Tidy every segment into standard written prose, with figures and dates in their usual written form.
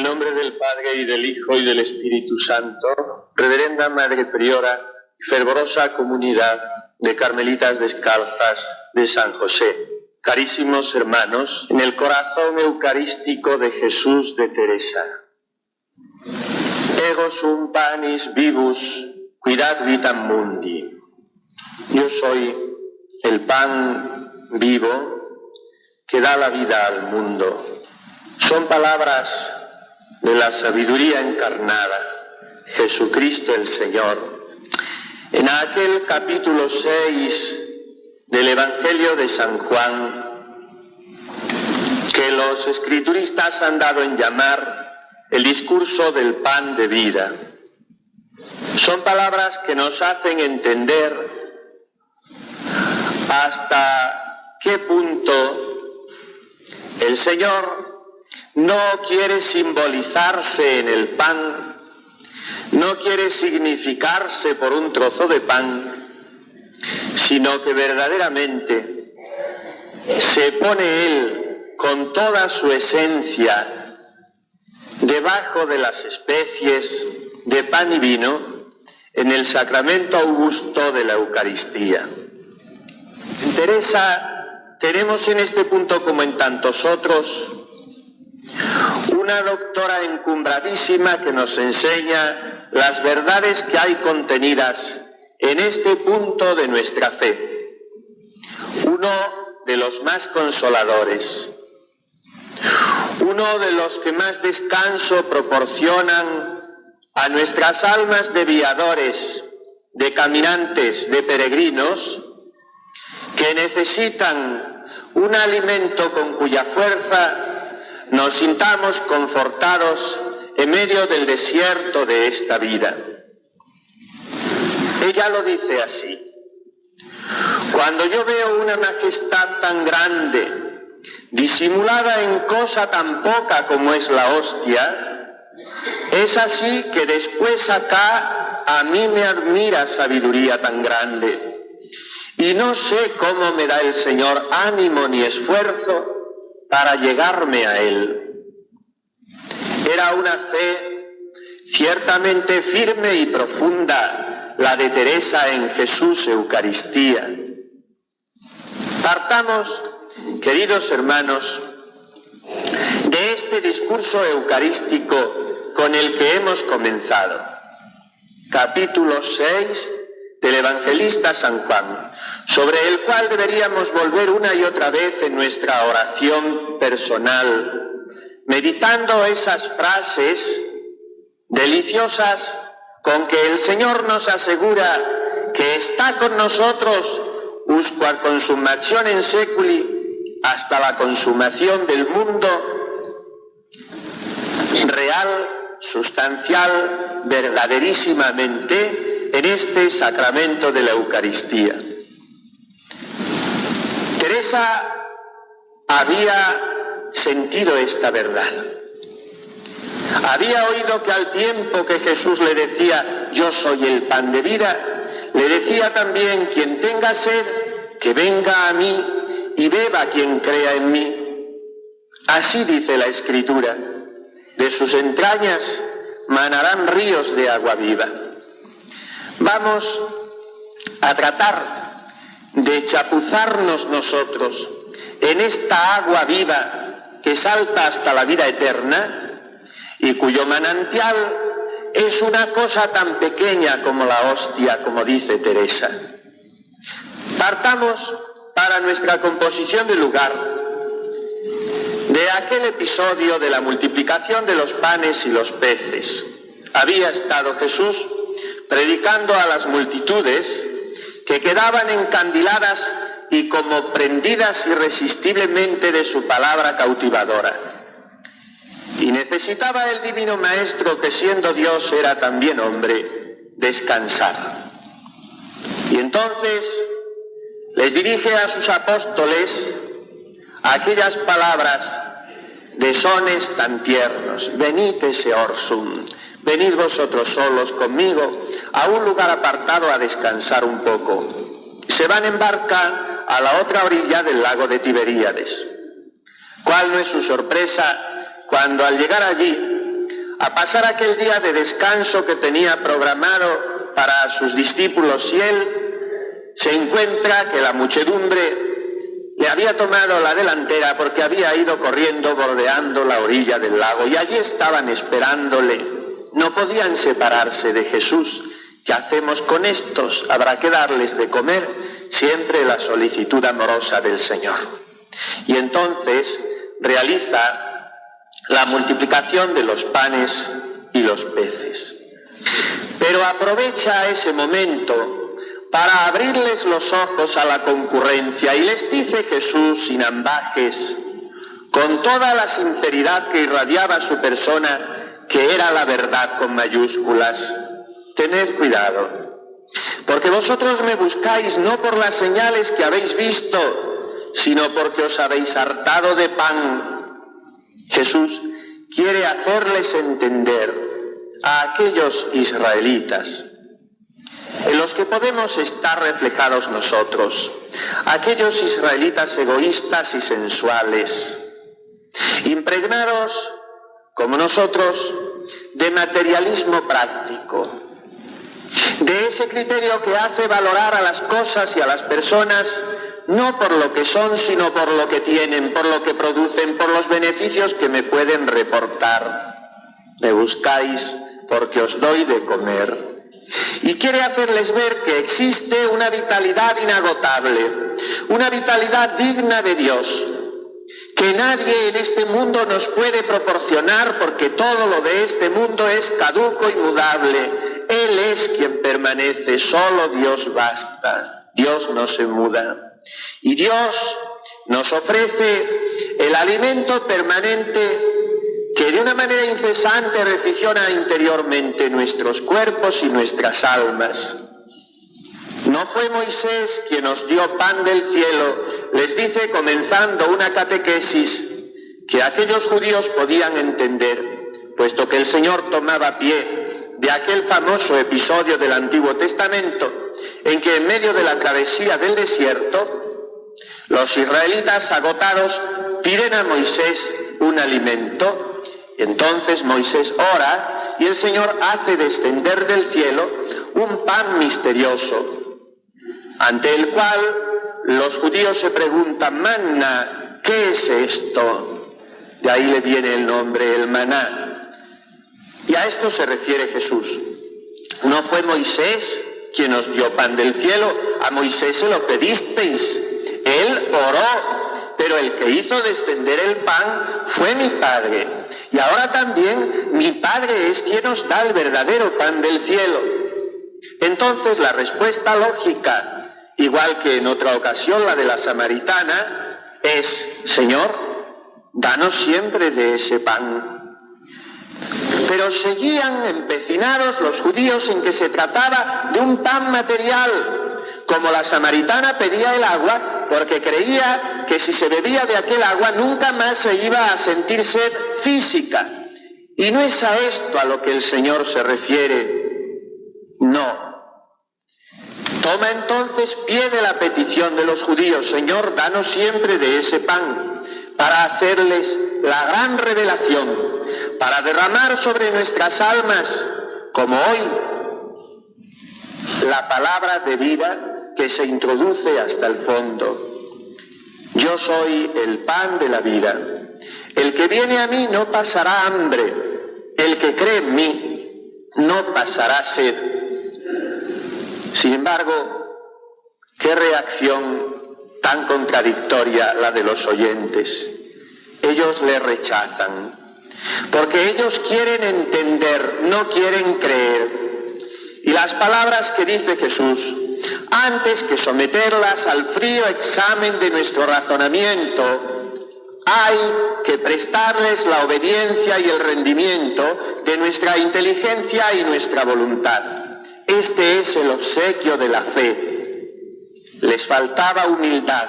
el nombre del Padre, y del Hijo, y del Espíritu Santo. Reverenda Madre Priora, fervorosa comunidad de Carmelitas Descalzas de San José, carísimos hermanos, en el corazón eucarístico de Jesús de Teresa. Ego sum panis vivus, cuidat vitam mundi. Yo soy el pan vivo que da la vida al mundo. Son palabras de la sabiduría encarnada, Jesucristo el Señor, en aquel capítulo 6 del Evangelio de San Juan, que los escrituristas han dado en llamar el discurso del pan de vida. Son palabras que nos hacen entender hasta qué punto el Señor no quiere simbolizarse en el pan, no quiere significarse por un trozo de pan, sino que verdaderamente se pone Él con toda su esencia debajo de las especies de pan y vino en el sacramento augusto de la Eucaristía. En Teresa tenemos en este punto, como en tantos otros, una doctora encumbradísima que nos enseña las verdades que hay contenidas en este punto de nuestra fe. Uno de los más consoladores, uno de los que más descanso proporcionan a nuestras almas de viadores, de caminantes, de peregrinos, que necesitan un alimento con cuya fuerza nos sintamos confortados en medio del desierto de esta vida. Ella lo dice así: cuando yo veo una majestad tan grande, disimulada en cosa tan poca como es la hostia, es así que después acá a mí me admira sabiduría tan grande. Y no sé cómo me da el Señor ánimo ni esfuerzo para llegarme a Él. Era una fe ciertamente firme y profunda, la de Teresa en Jesús Eucaristía. Partamos, queridos hermanos, de este discurso eucarístico con el que hemos comenzado. Capítulo 6 del Evangelista San Juan, sobre el cual deberíamos volver una y otra vez en nuestra oración personal, meditando esas frases deliciosas con que el Señor nos asegura que está con nosotros usque consummationem seculi, hasta la consumación del mundo, real, sustancial, verdaderísimamente, en este sacramento de la Eucaristía. Teresa había sentido esta verdad. Había oído que al tiempo que Jesús le decía: yo soy el pan de vida, le decía también: quien tenga sed, que venga a mí y beba quien crea en mí. Así dice la Escritura: de sus entrañas manarán ríos de agua viva. Vamos a tratar de chapuzarnos nosotros en esta agua viva que salta hasta la vida eterna y cuyo manantial es una cosa tan pequeña como la hostia, como dice Teresa. Partamos para nuestra composición de lugar de aquel episodio de la multiplicación de los panes y los peces. Había estado Jesús predicando a las multitudes que quedaban encandiladas y como prendidas irresistiblemente de su palabra cautivadora. Y necesitaba el divino Maestro, que siendo Dios era también hombre, descansar. Y entonces les dirige a sus apóstoles aquellas palabras de sones tan tiernos: venid esse orsum, venid vosotros solos conmigo a un lugar apartado a descansar un poco. Se van en barca a la otra orilla del lago de Tiberíades. ¿Cuál no es su sorpresa cuando al llegar allí a pasar aquel día de descanso que tenía programado para sus discípulos, y él se encuentra que la muchedumbre le había tomado la delantera porque había ido corriendo bordeando la orilla del lago, y allí estaban esperándole. No podían separarse de Jesús. ¿Qué hacemos con estos? Habrá que darles de comer. Siempre la solicitud amorosa del Señor. Y entonces realiza la multiplicación de los panes y los peces. Pero aprovecha ese momento para abrirles los ojos a la concurrencia, y les dice Jesús sin ambajes, con toda la sinceridad que irradiaba su persona, que era la verdad con mayúsculas: tened cuidado, porque vosotros me buscáis no por las señales que habéis visto, sino porque os habéis hartado de pan. Jesús quiere hacerles entender a aquellos israelitas, en los que podemos estar reflejados nosotros, aquellos israelitas egoístas y sensuales, impregnados, como nosotros, de materialismo práctico, de ese criterio que hace valorar a las cosas y a las personas no por lo que son, sino por lo que tienen, por lo que producen, por los beneficios que me pueden reportar. Me buscáis porque os doy de comer. Y quiere hacerles ver que existe una vitalidad inagotable, una vitalidad digna de Dios, que nadie en este mundo nos puede proporcionar, porque todo lo de este mundo es caduco y mudable. Él es quien permanece, solo Dios basta. Dios no se muda. Y Dios nos ofrece el alimento permanente que de una manera incesante refrigera interiormente nuestros cuerpos y nuestras almas. No fue Moisés quien nos dio pan del cielo, les dice comenzando una catequesis que aquellos judíos podían entender, puesto que el Señor tomaba pie de aquel famoso episodio del Antiguo Testamento, en que en medio de la travesía del desierto, los israelitas agotados piden a Moisés un alimento. Entonces Moisés ora y el Señor hace descender del cielo un pan misterioso, ante el cual los judíos se preguntan: manna, ¿qué es esto? De ahí le viene el nombre, el maná. Y a esto se refiere Jesús. No fue Moisés quien os dio pan del cielo, a Moisés se lo pedisteis, él oró, pero el que hizo descender el pan fue mi Padre. Y ahora también mi Padre es quien os da el verdadero pan del cielo. Entonces la respuesta lógica, igual que en otra ocasión la de la samaritana, es: Señor, danos siempre de ese pan. Pero seguían empecinados los judíos en que se trataba de un pan material, como la samaritana pedía el agua, porque creía que si se bebía de aquel agua nunca más se iba a sentir sed física. Y no es a esto a lo que el Señor se refiere. No. Toma entonces pie de la petición de los judíos: Señor, danos siempre de ese pan, para hacerles la gran revelación, para derramar sobre nuestras almas, como hoy, la palabra de vida que se introduce hasta el fondo. Yo soy el pan de la vida. El que viene a mí no pasará hambre. El que cree en mí no pasará sed. Sin embargo, qué reacción tan contradictoria la de los oyentes. Ellos le rechazan, porque ellos quieren entender, no quieren creer. Y las palabras que dice Jesús, antes que someterlas al frío examen de nuestro razonamiento, hay que prestarles la obediencia y el rendimiento de nuestra inteligencia y nuestra voluntad. Este es el obsequio de la fe. Les faltaba humildad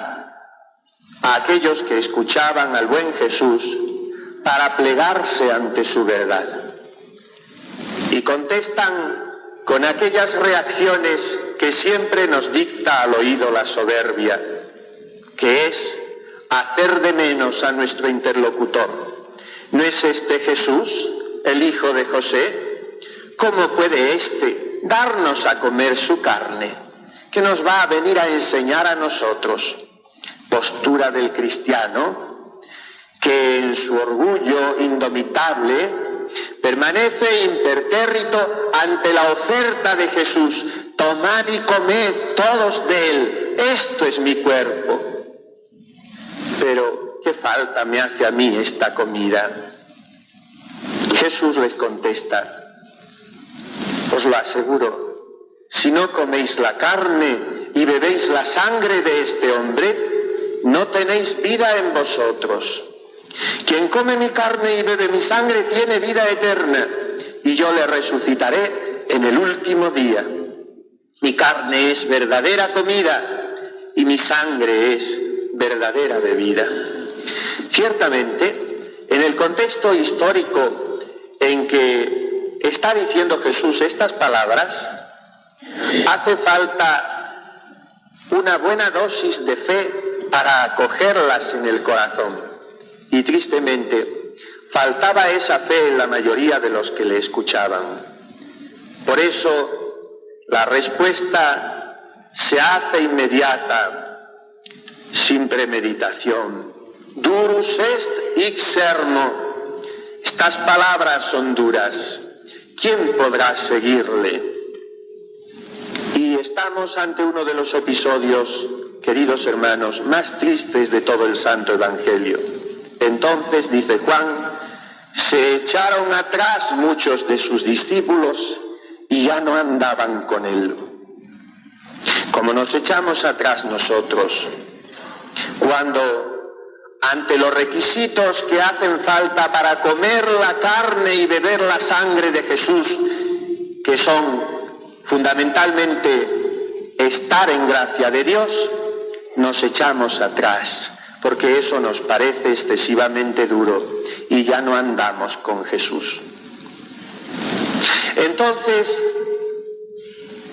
a aquellos que escuchaban al buen Jesús para plegarse ante su verdad. Y contestan con aquellas reacciones que siempre nos dicta al oído la soberbia, que es hacer de menos a nuestro interlocutor. ¿No es este Jesús el hijo de José? ¿Cómo puede éste darnos a comer su carne, que nos va a venir a enseñar a nosotros? Postura del cristiano, que en su orgullo indomitable permanece impertérrito ante la oferta de Jesús: tomad y comed todos de él, esto es mi cuerpo. Pero, ¿qué falta me hace a mí esta comida? Jesús les contesta: os lo aseguro, si no coméis la carne y bebéis la sangre de este hombre, no tenéis vida en vosotros. Quien come mi carne y bebe mi sangre tiene vida eterna, y yo le resucitaré en el último día. Mi carne es verdadera comida y mi sangre es verdadera bebida. Ciertamente, en el contexto histórico en que está diciendo Jesús estas palabras, hace falta una buena dosis de fe para acogerlas en el corazón. Y tristemente, faltaba esa fe en la mayoría de los que le escuchaban. Por eso, la respuesta se hace inmediata, sin premeditación. Durus est hic sermo. Estas palabras son duras. ¿Quién podrá seguirle? Y estamos ante uno de los episodios, queridos hermanos, más tristes de todo el Santo Evangelio. Entonces, dice Juan, se echaron atrás muchos de sus discípulos y ya no andaban con él. Como nos echamos atrás nosotros, cuando ante los requisitos que hacen falta para comer la carne y beber la sangre de Jesús, que son fundamentalmente estar en gracia de Dios, nos echamos atrás, porque eso nos parece excesivamente duro y ya no andamos con Jesús. Entonces,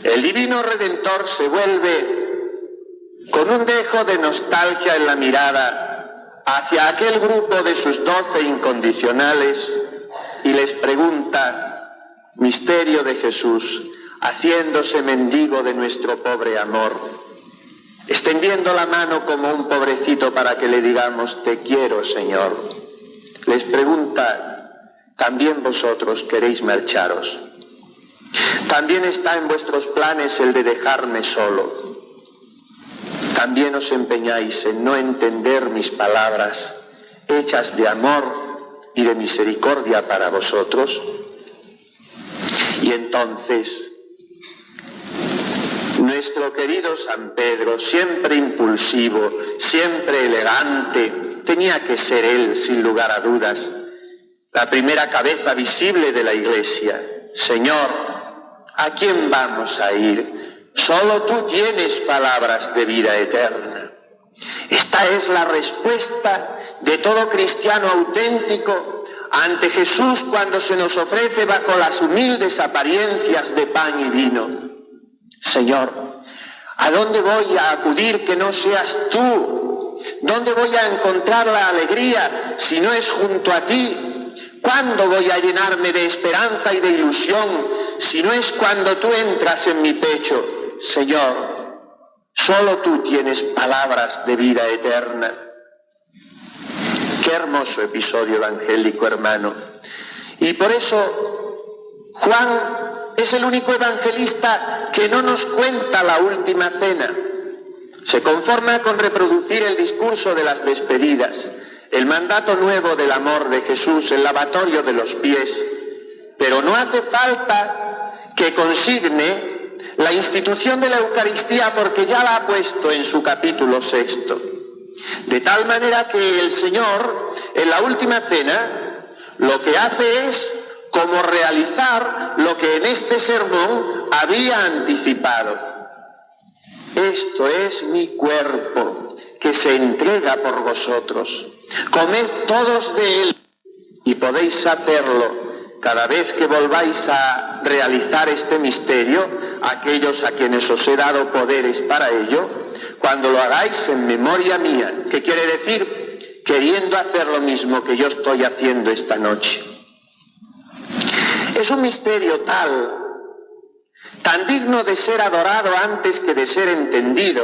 el Divino Redentor se vuelve con un dejo de nostalgia en la mirada hacia aquel grupo de sus 12 incondicionales y les pregunta, misterio de Jesús, haciéndose mendigo de nuestro pobre amor, extendiendo la mano como un pobrecito para que le digamos, te quiero, Señor. Les pregunta, ¿también vosotros queréis marcharos? ¿También está en vuestros planes el de dejarme solo? ¿También os empeñáis en no entender mis palabras, hechas de amor y de misericordia para vosotros? Y entonces, nuestro querido San Pedro, siempre impulsivo, siempre elegante, tenía que ser él, sin lugar a dudas, la primera cabeza visible de la Iglesia. Señor, ¿a quién vamos a ir? Solo tú tienes palabras de vida eterna. Esta es la respuesta de todo cristiano auténtico ante Jesús cuando se nos ofrece bajo las humildes apariencias de pan y vino. Señor, ¿a dónde voy a acudir que no seas tú? ¿Dónde voy a encontrar la alegría si no es junto a ti? ¿Cuándo voy a llenarme de esperanza y de ilusión si no es cuando tú entras en mi pecho? Señor, solo tú tienes palabras de vida eterna. Qué hermoso episodio evangélico, hermano. Y por eso Juan es el único evangelista que no nos cuenta la última cena. Se conforma con reproducir el discurso de las despedidas, el mandato nuevo del amor de Jesús, el lavatorio de los pies, pero no hace falta que consigne la institución de la Eucaristía porque ya la ha puesto en su capítulo 6. De tal manera que el Señor, en la última cena, lo que hace es como realizar lo que en este sermón había anticipado. Esto es mi cuerpo, que se entrega por vosotros. Comed todos de él y podéis hacerlo cada vez que volváis a realizar este misterio, aquellos a quienes os he dado poderes para ello, cuando lo hagáis en memoria mía. ¿Qué quiere decir? Queriendo hacer lo mismo que yo estoy haciendo esta noche. Es un misterio tan digno de ser adorado antes que de ser entendido.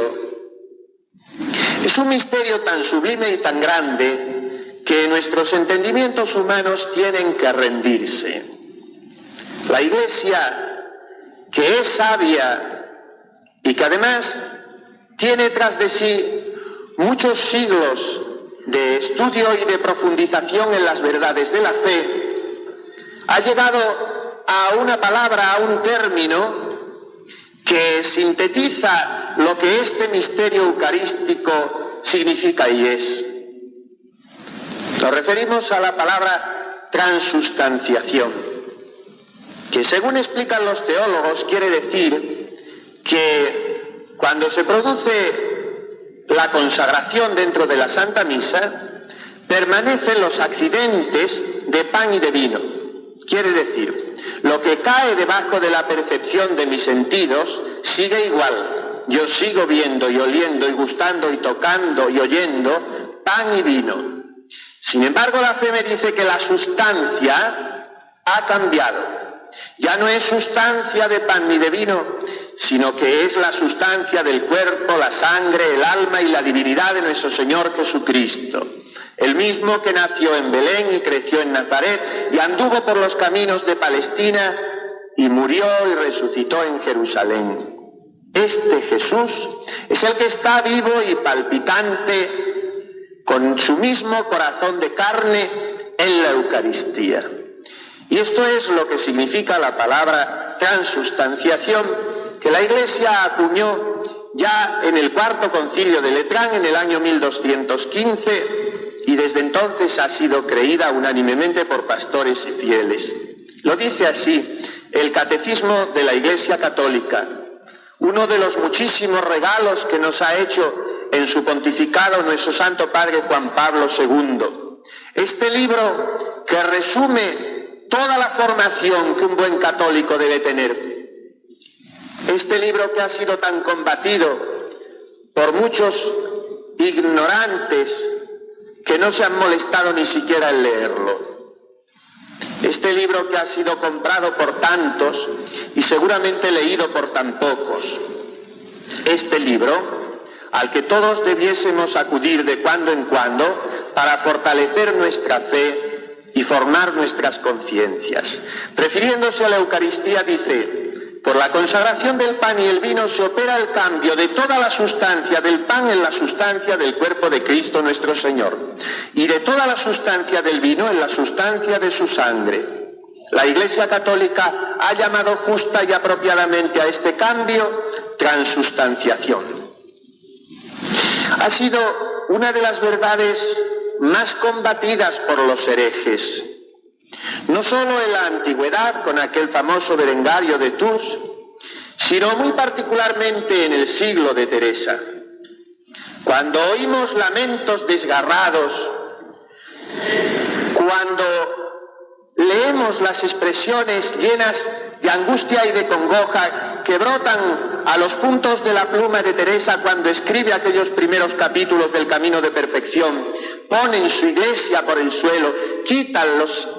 Es un misterio tan sublime y tan grande que nuestros entendimientos humanos tienen que rendirse. La Iglesia, que es sabia y que además tiene tras de sí muchos siglos de estudio y de profundización en las verdades de la fe, ha llegado a una palabra, a un término que sintetiza lo que este misterio eucarístico significa y es. Nos referimos a la palabra transustanciación, que según explican los teólogos quiere decir que cuando se produce la consagración dentro de la Santa Misa, permanecen los accidentes de pan y de vino. Quiere decir, lo que cae debajo de la percepción de mis sentidos sigue igual. Yo sigo viendo y oliendo y gustando y tocando y oyendo pan y vino. Sin embargo, la fe me dice que la sustancia ha cambiado. Ya no es sustancia de pan ni de vino, sino que es la sustancia del cuerpo, la sangre, el alma y la divinidad de nuestro Señor Jesucristo. El mismo que nació en Belén y creció en Nazaret y anduvo por los caminos de Palestina y murió y resucitó en Jerusalén. Este Jesús es el que está vivo y palpitante con su mismo corazón de carne en la Eucaristía. Y esto es lo que significa la palabra transustanciación, que la Iglesia acuñó ya en el Cuarto Concilio de Letrán en el año 1215 y desde entonces ha sido creída unánimemente por pastores y fieles. Lo dice así el Catecismo de la Iglesia Católica, uno de los muchísimos regalos que nos ha hecho en su pontificado nuestro Santo Padre Juan Pablo II. Este libro que resume toda la formación que un buen católico debe tener. Este libro que ha sido tan combatido por muchos ignorantes que no se han molestado ni siquiera en leerlo. Este libro que ha sido comprado por tantos y seguramente leído por tan pocos. Este libro al que todos debiésemos acudir de cuando en cuando para fortalecer nuestra fe y formar nuestras conciencias. Refiriéndose a la Eucaristía dice: por la consagración del pan y el vino se opera el cambio de toda la sustancia del pan en la sustancia del cuerpo de Cristo nuestro Señor, y de toda la sustancia del vino en la sustancia de su sangre. La Iglesia Católica ha llamado justa y apropiadamente a este cambio transustanciación. Ha sido una de las verdades más combatidas por los herejes. No solo en la antigüedad, con aquel famoso Berengario de Tours, sino muy particularmente en el siglo de Teresa. Cuando oímos lamentos desgarrados, cuando leemos las expresiones llenas de angustia y de congoja que brotan a los puntos de la pluma de Teresa cuando escribe aquellos primeros capítulos del Camino de Perfección, ponen su iglesia por el suelo, quitan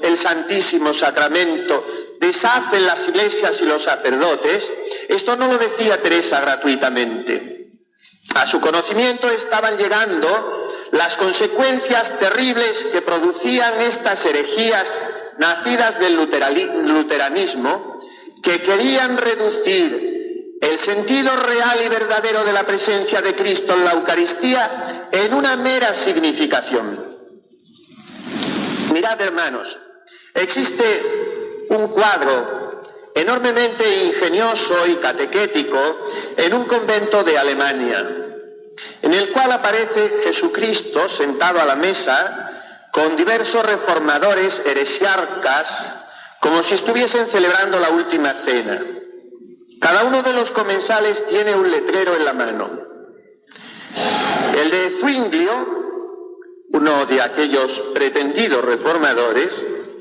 el Santísimo Sacramento, deshacen las iglesias y los sacerdotes. Esto no lo decía Teresa gratuitamente. A su conocimiento estaban llegando las consecuencias terribles que producían estas herejías nacidas del luteranismo, que querían reducir el sentido real y verdadero de la presencia de Cristo en la Eucaristía en una mera significación. Mirad, hermanos, existe un cuadro enormemente ingenioso y catequético en un convento de Alemania, en el cual aparece Jesucristo sentado a la mesa con diversos reformadores heresiarcas, como si estuviesen celebrando la última cena. Cada uno de los comensales tiene un letrero en la mano. El de Zwinglio, uno de aquellos pretendidos reformadores,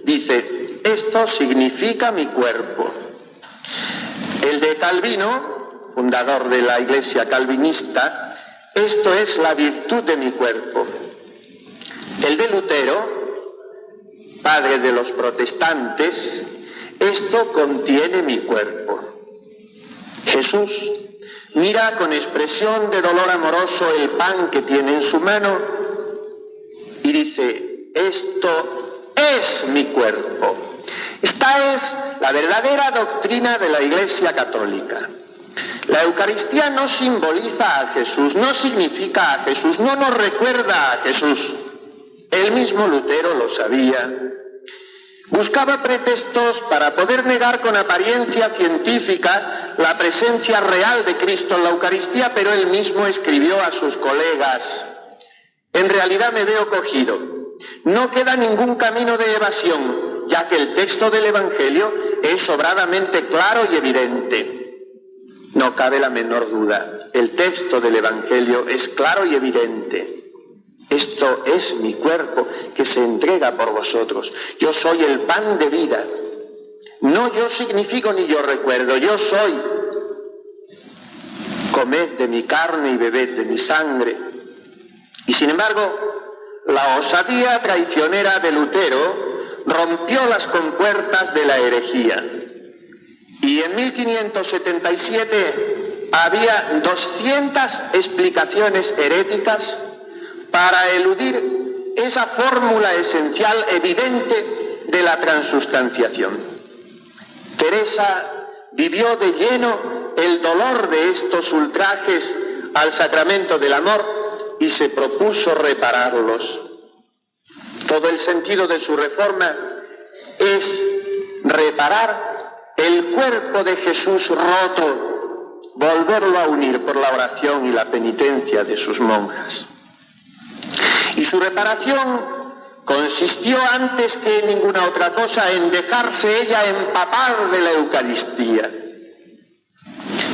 dice: esto significa mi cuerpo. El de Calvino, fundador de la Iglesia calvinista, esto es la virtud de mi cuerpo. El de Lutero, padre de los protestantes, esto contiene mi cuerpo. Jesús mira con expresión de dolor amoroso el pan que tiene en su mano y dice, esto es mi cuerpo. Esta es la verdadera doctrina de la Iglesia Católica. La Eucaristía no simboliza a Jesús, no significa a Jesús, no nos recuerda a Jesús. El mismo Lutero lo sabía. Buscaba pretextos para poder negar con apariencia científica la presencia real de Cristo en la Eucaristía, pero él mismo escribió a sus colegas, en realidad me veo cogido. No queda ningún camino de evasión, ya que el texto del Evangelio es sobradamente claro y evidente. No cabe la menor duda, el texto del Evangelio es claro y evidente. Esto es mi cuerpo que se entrega por vosotros. Yo soy el pan de vida. No yo significo ni yo recuerdo, yo soy. Comed de mi carne y bebed de mi sangre. Y sin embargo, la osadía traicionera de Lutero rompió las compuertas de la herejía. Y en 1577 había 200 explicaciones heréticas para eludir esa fórmula esencial evidente de la transustanciación. Teresa vivió de lleno el dolor de estos ultrajes al sacramento del amor y se propuso repararlos. Todo el sentido de su reforma es reparar el cuerpo de Jesús roto, volverlo a unir por la oración y la penitencia de sus monjas. Y su reparación consistió antes que en ninguna otra cosa en dejarse ella empapar de la Eucaristía.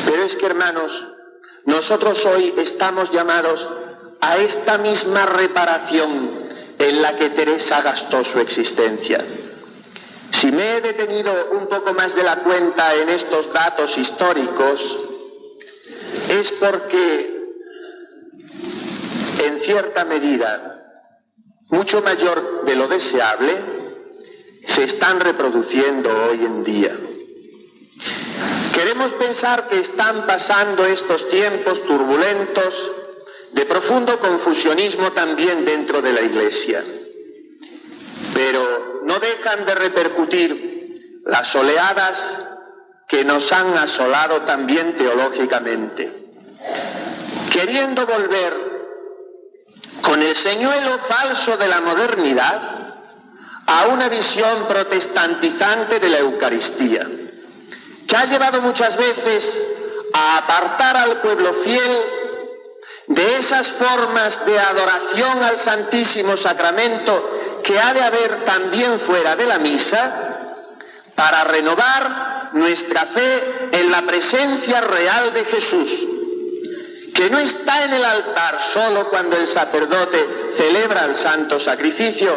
Pero es que, hermanos, nosotros hoy estamos llamados a esta misma reparación en la que Teresa gastó su existencia. Si me he detenido un poco más de la cuenta en estos datos históricos, es porque en cierta medida, mucho mayor de lo deseable, se están reproduciendo hoy en día. Queremos pensar que están pasando estos tiempos turbulentos de profundo confusionismo también dentro de la Iglesia, pero no dejan de repercutir las oleadas que nos han asolado también teológicamente, queriendo volver con el señuelo falso de la modernidad a una visión protestantizante de la Eucaristía, que ha llevado muchas veces a apartar al pueblo fiel de esas formas de adoración al Santísimo Sacramento que ha de haber también fuera de la misa, para renovar nuestra fe en la presencia real de Jesús, que no está en el altar solo cuando el sacerdote celebra el santo sacrificio,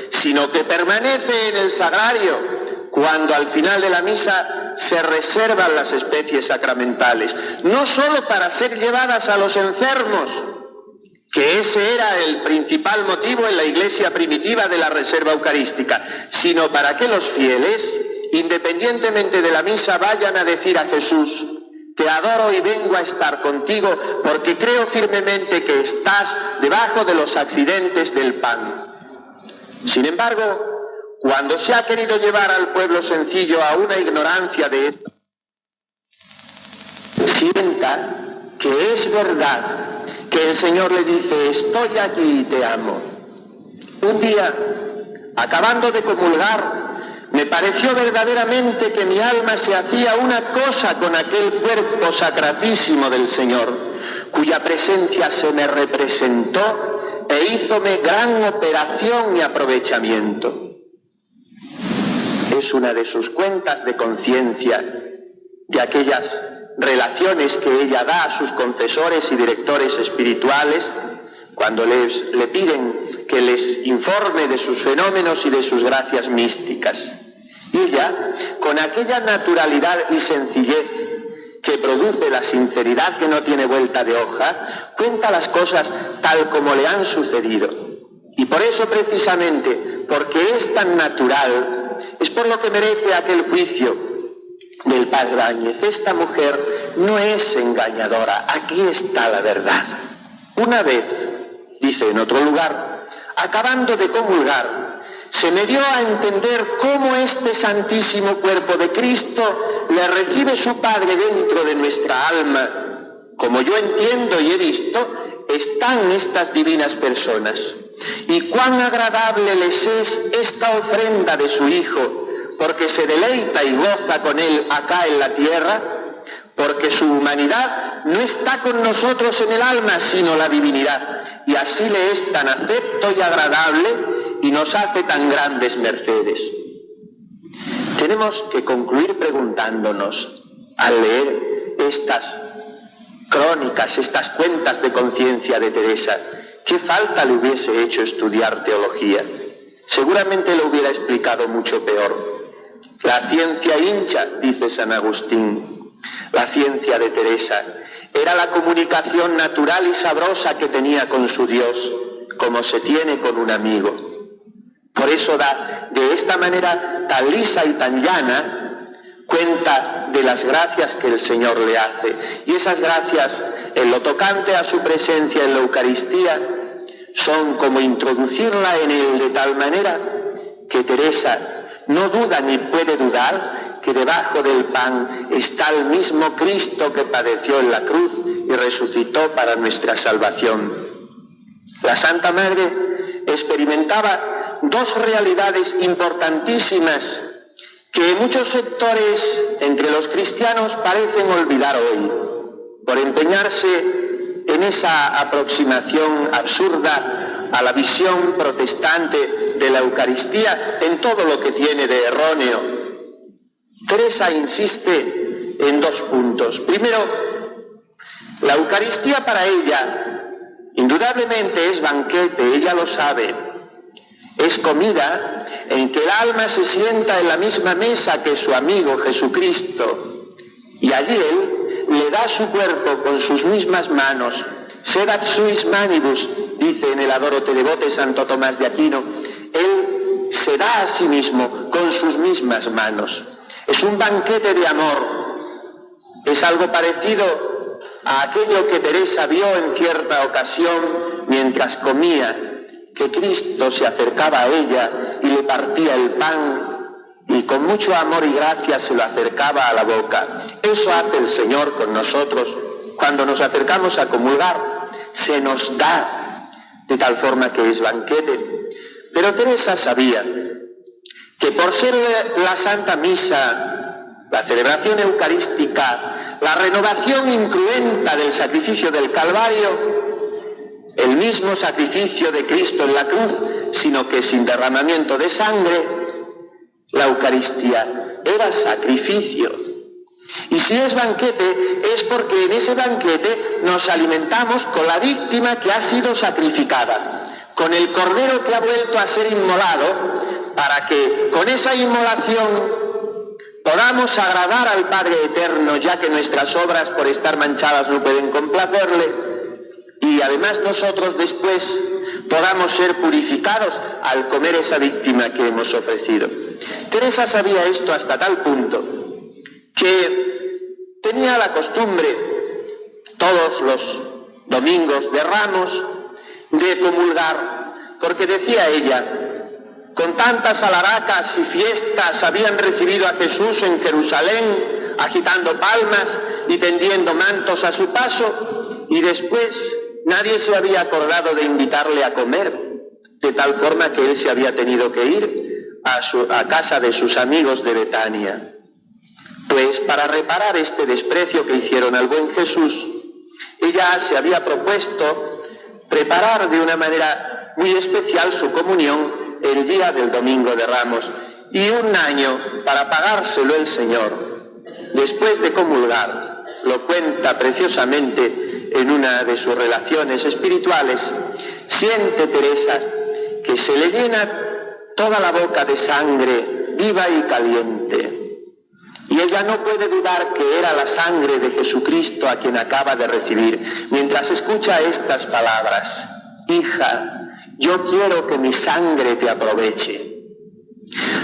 sino que permanece en el sagrario cuando al final de la misa se reservan las especies sacramentales, no solo para ser llevadas a los enfermos, que ese era el principal motivo en la Iglesia primitiva de la reserva eucarística, sino para que los fieles, independientemente de la misa, vayan a decir a Jesús: te adoro y vengo a estar contigo porque creo firmemente que estás debajo de los accidentes del pan. Sin embargo, cuando se ha querido llevar al pueblo sencillo a una ignorancia de esto, sienta que es verdad que el Señor le dice: estoy aquí y te amo. Un día, acabando de comulgar, me pareció verdaderamente que mi alma se hacía una cosa con aquel cuerpo sacratísimo del Señor, cuya presencia se me representó e hízome gran operación y aprovechamiento. Es una de sus cuentas de conciencia, de aquellas relaciones que ella da a sus confesores y directores espirituales cuando le piden que les informe de sus fenómenos y de sus gracias místicas. Y ella, con aquella naturalidad y sencillez que produce la sinceridad que no tiene vuelta de hoja, cuenta las cosas tal como le han sucedido. Y por eso, precisamente, porque es tan natural, es por lo que merece aquel juicio del padre Báñez. Esta mujer no es engañadora, aquí está la verdad. Una vez, dice en otro lugar, acabando de comulgar, se me dio a entender cómo este santísimo cuerpo de Cristo le recibe su Padre dentro de nuestra alma. Como yo entiendo y he visto, están estas divinas personas. Y cuán agradable les es esta ofrenda de su Hijo, porque se deleita y goza con él acá en la tierra, porque su humanidad no está con nosotros en el alma, sino la divinidad, y así le es tan acepto y agradable y nos hace tan grandes mercedes. Tenemos que concluir preguntándonos, al leer estas crónicas, estas cuentas de conciencia de Teresa, ¿qué falta le hubiese hecho estudiar teología? Seguramente lo hubiera explicado mucho peor. La ciencia hincha, dice San Agustín, la ciencia de Teresa era la comunicación natural y sabrosa que tenía con su Dios, como se tiene con un amigo. Por eso da de esta manera tan lisa y tan llana cuenta de las gracias que el Señor le hace. Y esas gracias, en lo tocante a su presencia en la Eucaristía, son como introducirla en él de tal manera que Teresa no duda ni puede dudar que debajo del pan está el mismo Cristo que padeció en la cruz y resucitó para nuestra salvación. La Santa Madre experimentaba dos realidades importantísimas que muchos sectores entre los cristianos parecen olvidar hoy, por empeñarse en esa aproximación absurda a la visión protestante de la Eucaristía en todo lo que tiene de erróneo. Teresa insiste en dos puntos. Primero, la Eucaristía para ella indudablemente es banquete, ella lo sabe. Es comida en que el alma se sienta en la misma mesa que su amigo Jesucristo, y allí él le da su cuerpo con sus mismas manos. Sedat suis manibus, dice en el Adoro te devote Santo Tomás de Aquino. Él se da a sí mismo con sus mismas manos. Es un banquete de amor. Es algo parecido a aquello que Teresa vio en cierta ocasión mientras comía, que Cristo se acercaba a ella y le partía el pan y con mucho amor y gracia se lo acercaba a la boca. Eso hace el Señor con nosotros cuando nos acercamos a comulgar. Se nos da de tal forma que es banquete. Pero Teresa sabía que por ser la Santa Misa, la celebración eucarística, la renovación incruenta del sacrificio del Calvario, el mismo sacrificio de Cristo en la cruz, sino que sin derramamiento de sangre, la Eucaristía era sacrificio. Y si es banquete, es porque en ese banquete nos alimentamos con la víctima que ha sido sacrificada, con el cordero que ha vuelto a ser inmolado, para que con esa inmolación podamos agradar al Padre Eterno, ya que nuestras obras, por estar manchadas, no pueden complacerle. Y además nosotros después podamos ser purificados al comer esa víctima que hemos ofrecido. Teresa sabía esto hasta tal punto que tenía la costumbre todos los domingos de Ramos de comulgar, porque decía ella, con tantas alharacas y fiestas habían recibido a Jesús en Jerusalén, agitando palmas y tendiendo mantos a su paso, y después nadie se había acordado de invitarle a comer, de tal forma que él se había tenido que ir a casa de sus amigos de Betania. Pues para reparar este desprecio que hicieron al buen Jesús, ella se había propuesto preparar de una manera muy especial su comunión el día del Domingo de Ramos, y un año para pagárselo el Señor, después de comulgar, lo cuenta preciosamente en una de sus relaciones espirituales, siente Teresa que se le llena toda la boca de sangre viva y caliente, y ella no puede dudar que era la sangre de Jesucristo a quien acaba de recibir, mientras escucha estas palabras: hija, yo quiero que mi sangre te aproveche.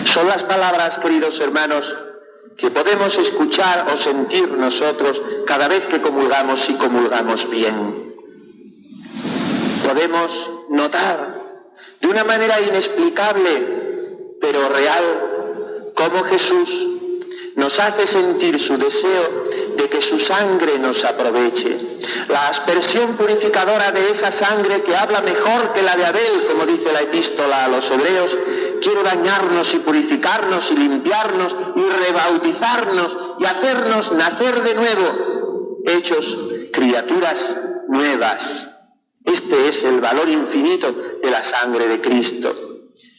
Son las palabras, queridos hermanos, que podemos escuchar o sentir nosotros cada vez que comulgamos y comulgamos bien. Podemos notar de una manera inexplicable, pero real, cómo Jesús nos hace sentir su deseo de que su sangre nos aproveche. La aspersión purificadora de esa sangre que habla mejor que la de Abel, como dice la epístola a los hebreos, quiere bañarnos y purificarnos y limpiarnos y rebautizarnos y hacernos nacer de nuevo, hechos criaturas nuevas. Este es el valor infinito de la sangre de Cristo.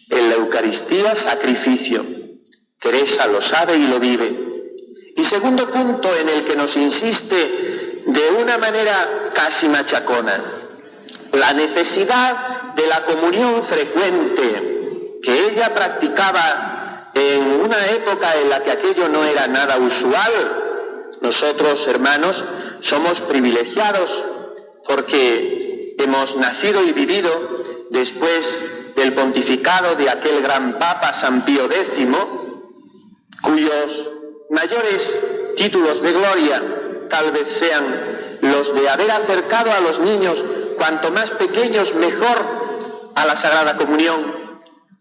En la Eucaristía, sacrificio. Teresa lo sabe y lo vive. Y segundo punto en el que nos insiste de una manera casi machacona, la necesidad de la comunión frecuente que ella practicaba en una época en la que aquello no era nada usual. Nosotros, hermanos, somos privilegiados porque hemos nacido y vivido después del pontificado de aquel gran Papa San Pío X, cuyos mayores títulos de gloria tal vez sean los de haber acercado a los niños, cuanto más pequeños mejor, a la Sagrada Comunión,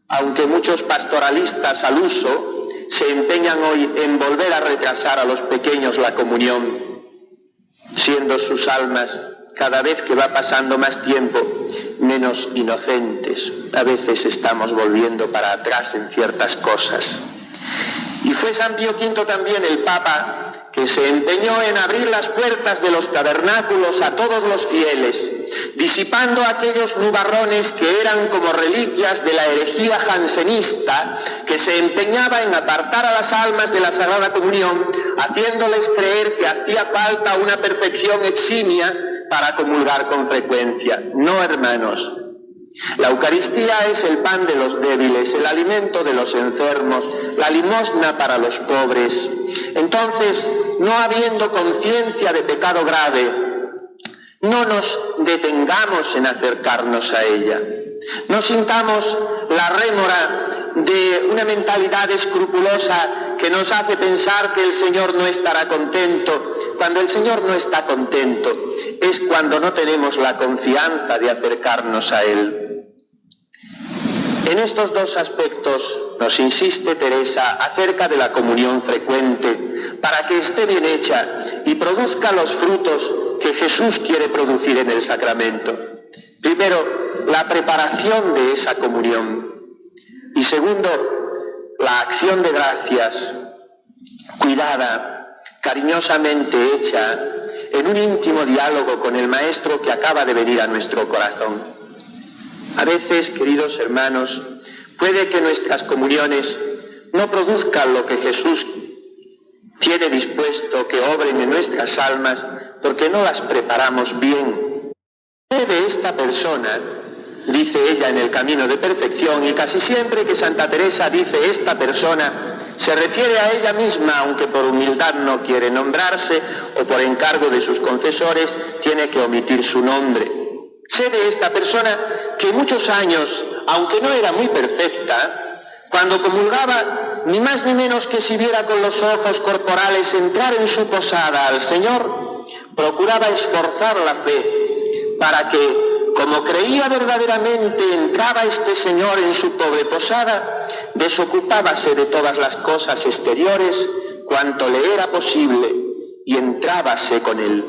aunque muchos pastoralistas al uso se empeñan hoy en volver a retrasar a los pequeños la comunión, siendo sus almas cada vez que va pasando más tiempo menos inocentes. A veces estamos volviendo para atrás en ciertas cosas. Y fue San Pío V también el Papa que se empeñó en abrir las puertas de los tabernáculos a todos los fieles, disipando aquellos nubarrones que eran como reliquias de la herejía jansenista, que se empeñaba en apartar a las almas de la Sagrada Comunión, haciéndoles creer que hacía falta una perfección eximia para comulgar con frecuencia. No, hermanos. La Eucaristía es el pan de los débiles, el alimento de los enfermos, la limosna para los pobres. Entonces, no habiendo conciencia de pecado grave, no nos detengamos en acercarnos a ella. No sintamos la rémora de una mentalidad escrupulosa que nos hace pensar que el Señor no estará contento. Cuando el Señor no está contento, es cuando no tenemos la confianza de acercarnos a Él. En estos dos aspectos nos insiste Teresa acerca de la comunión frecuente, para que esté bien hecha y produzca los frutos que Jesús quiere producir en el sacramento. Primero, la preparación de esa comunión. Y segundo, la acción de gracias, cuidada, cariñosamente hecha, en un íntimo diálogo con el Maestro que acaba de venir a nuestro corazón. A veces, queridos hermanos, puede que nuestras comuniones no produzcan lo que Jesús tiene dispuesto que obren en nuestras almas porque no las preparamos bien. Debe esta persona, dice ella en el camino de perfección, y casi siempre que Santa Teresa dice esta persona, se refiere a ella misma, aunque por humildad no quiere nombrarse o por encargo de sus confesores tiene que omitir su nombre. Sé de esta persona que muchos años, aunque no era muy perfecta, cuando comulgaba, ni más ni menos que si viera con los ojos corporales entrar en su posada al Señor, procuraba esforzar la fe para que, como creía verdaderamente entraba este Señor en su pobre posada, desocupábase de todas las cosas exteriores cuanto le era posible y entrábase con Él.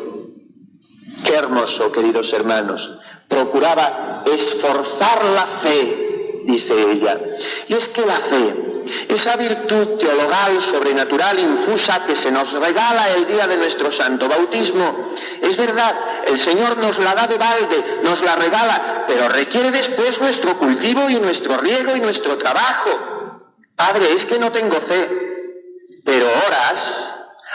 Qué hermoso, queridos hermanos. Procuraba esforzar la fe, dice ella. Y es que la fe, esa virtud teologal sobrenatural infusa que se nos regala el día de nuestro santo bautismo, es verdad, el Señor nos la da de balde, nos la regala, pero requiere después nuestro cultivo y nuestro riego y nuestro trabajo. Padre, es que no tengo fe, pero oras,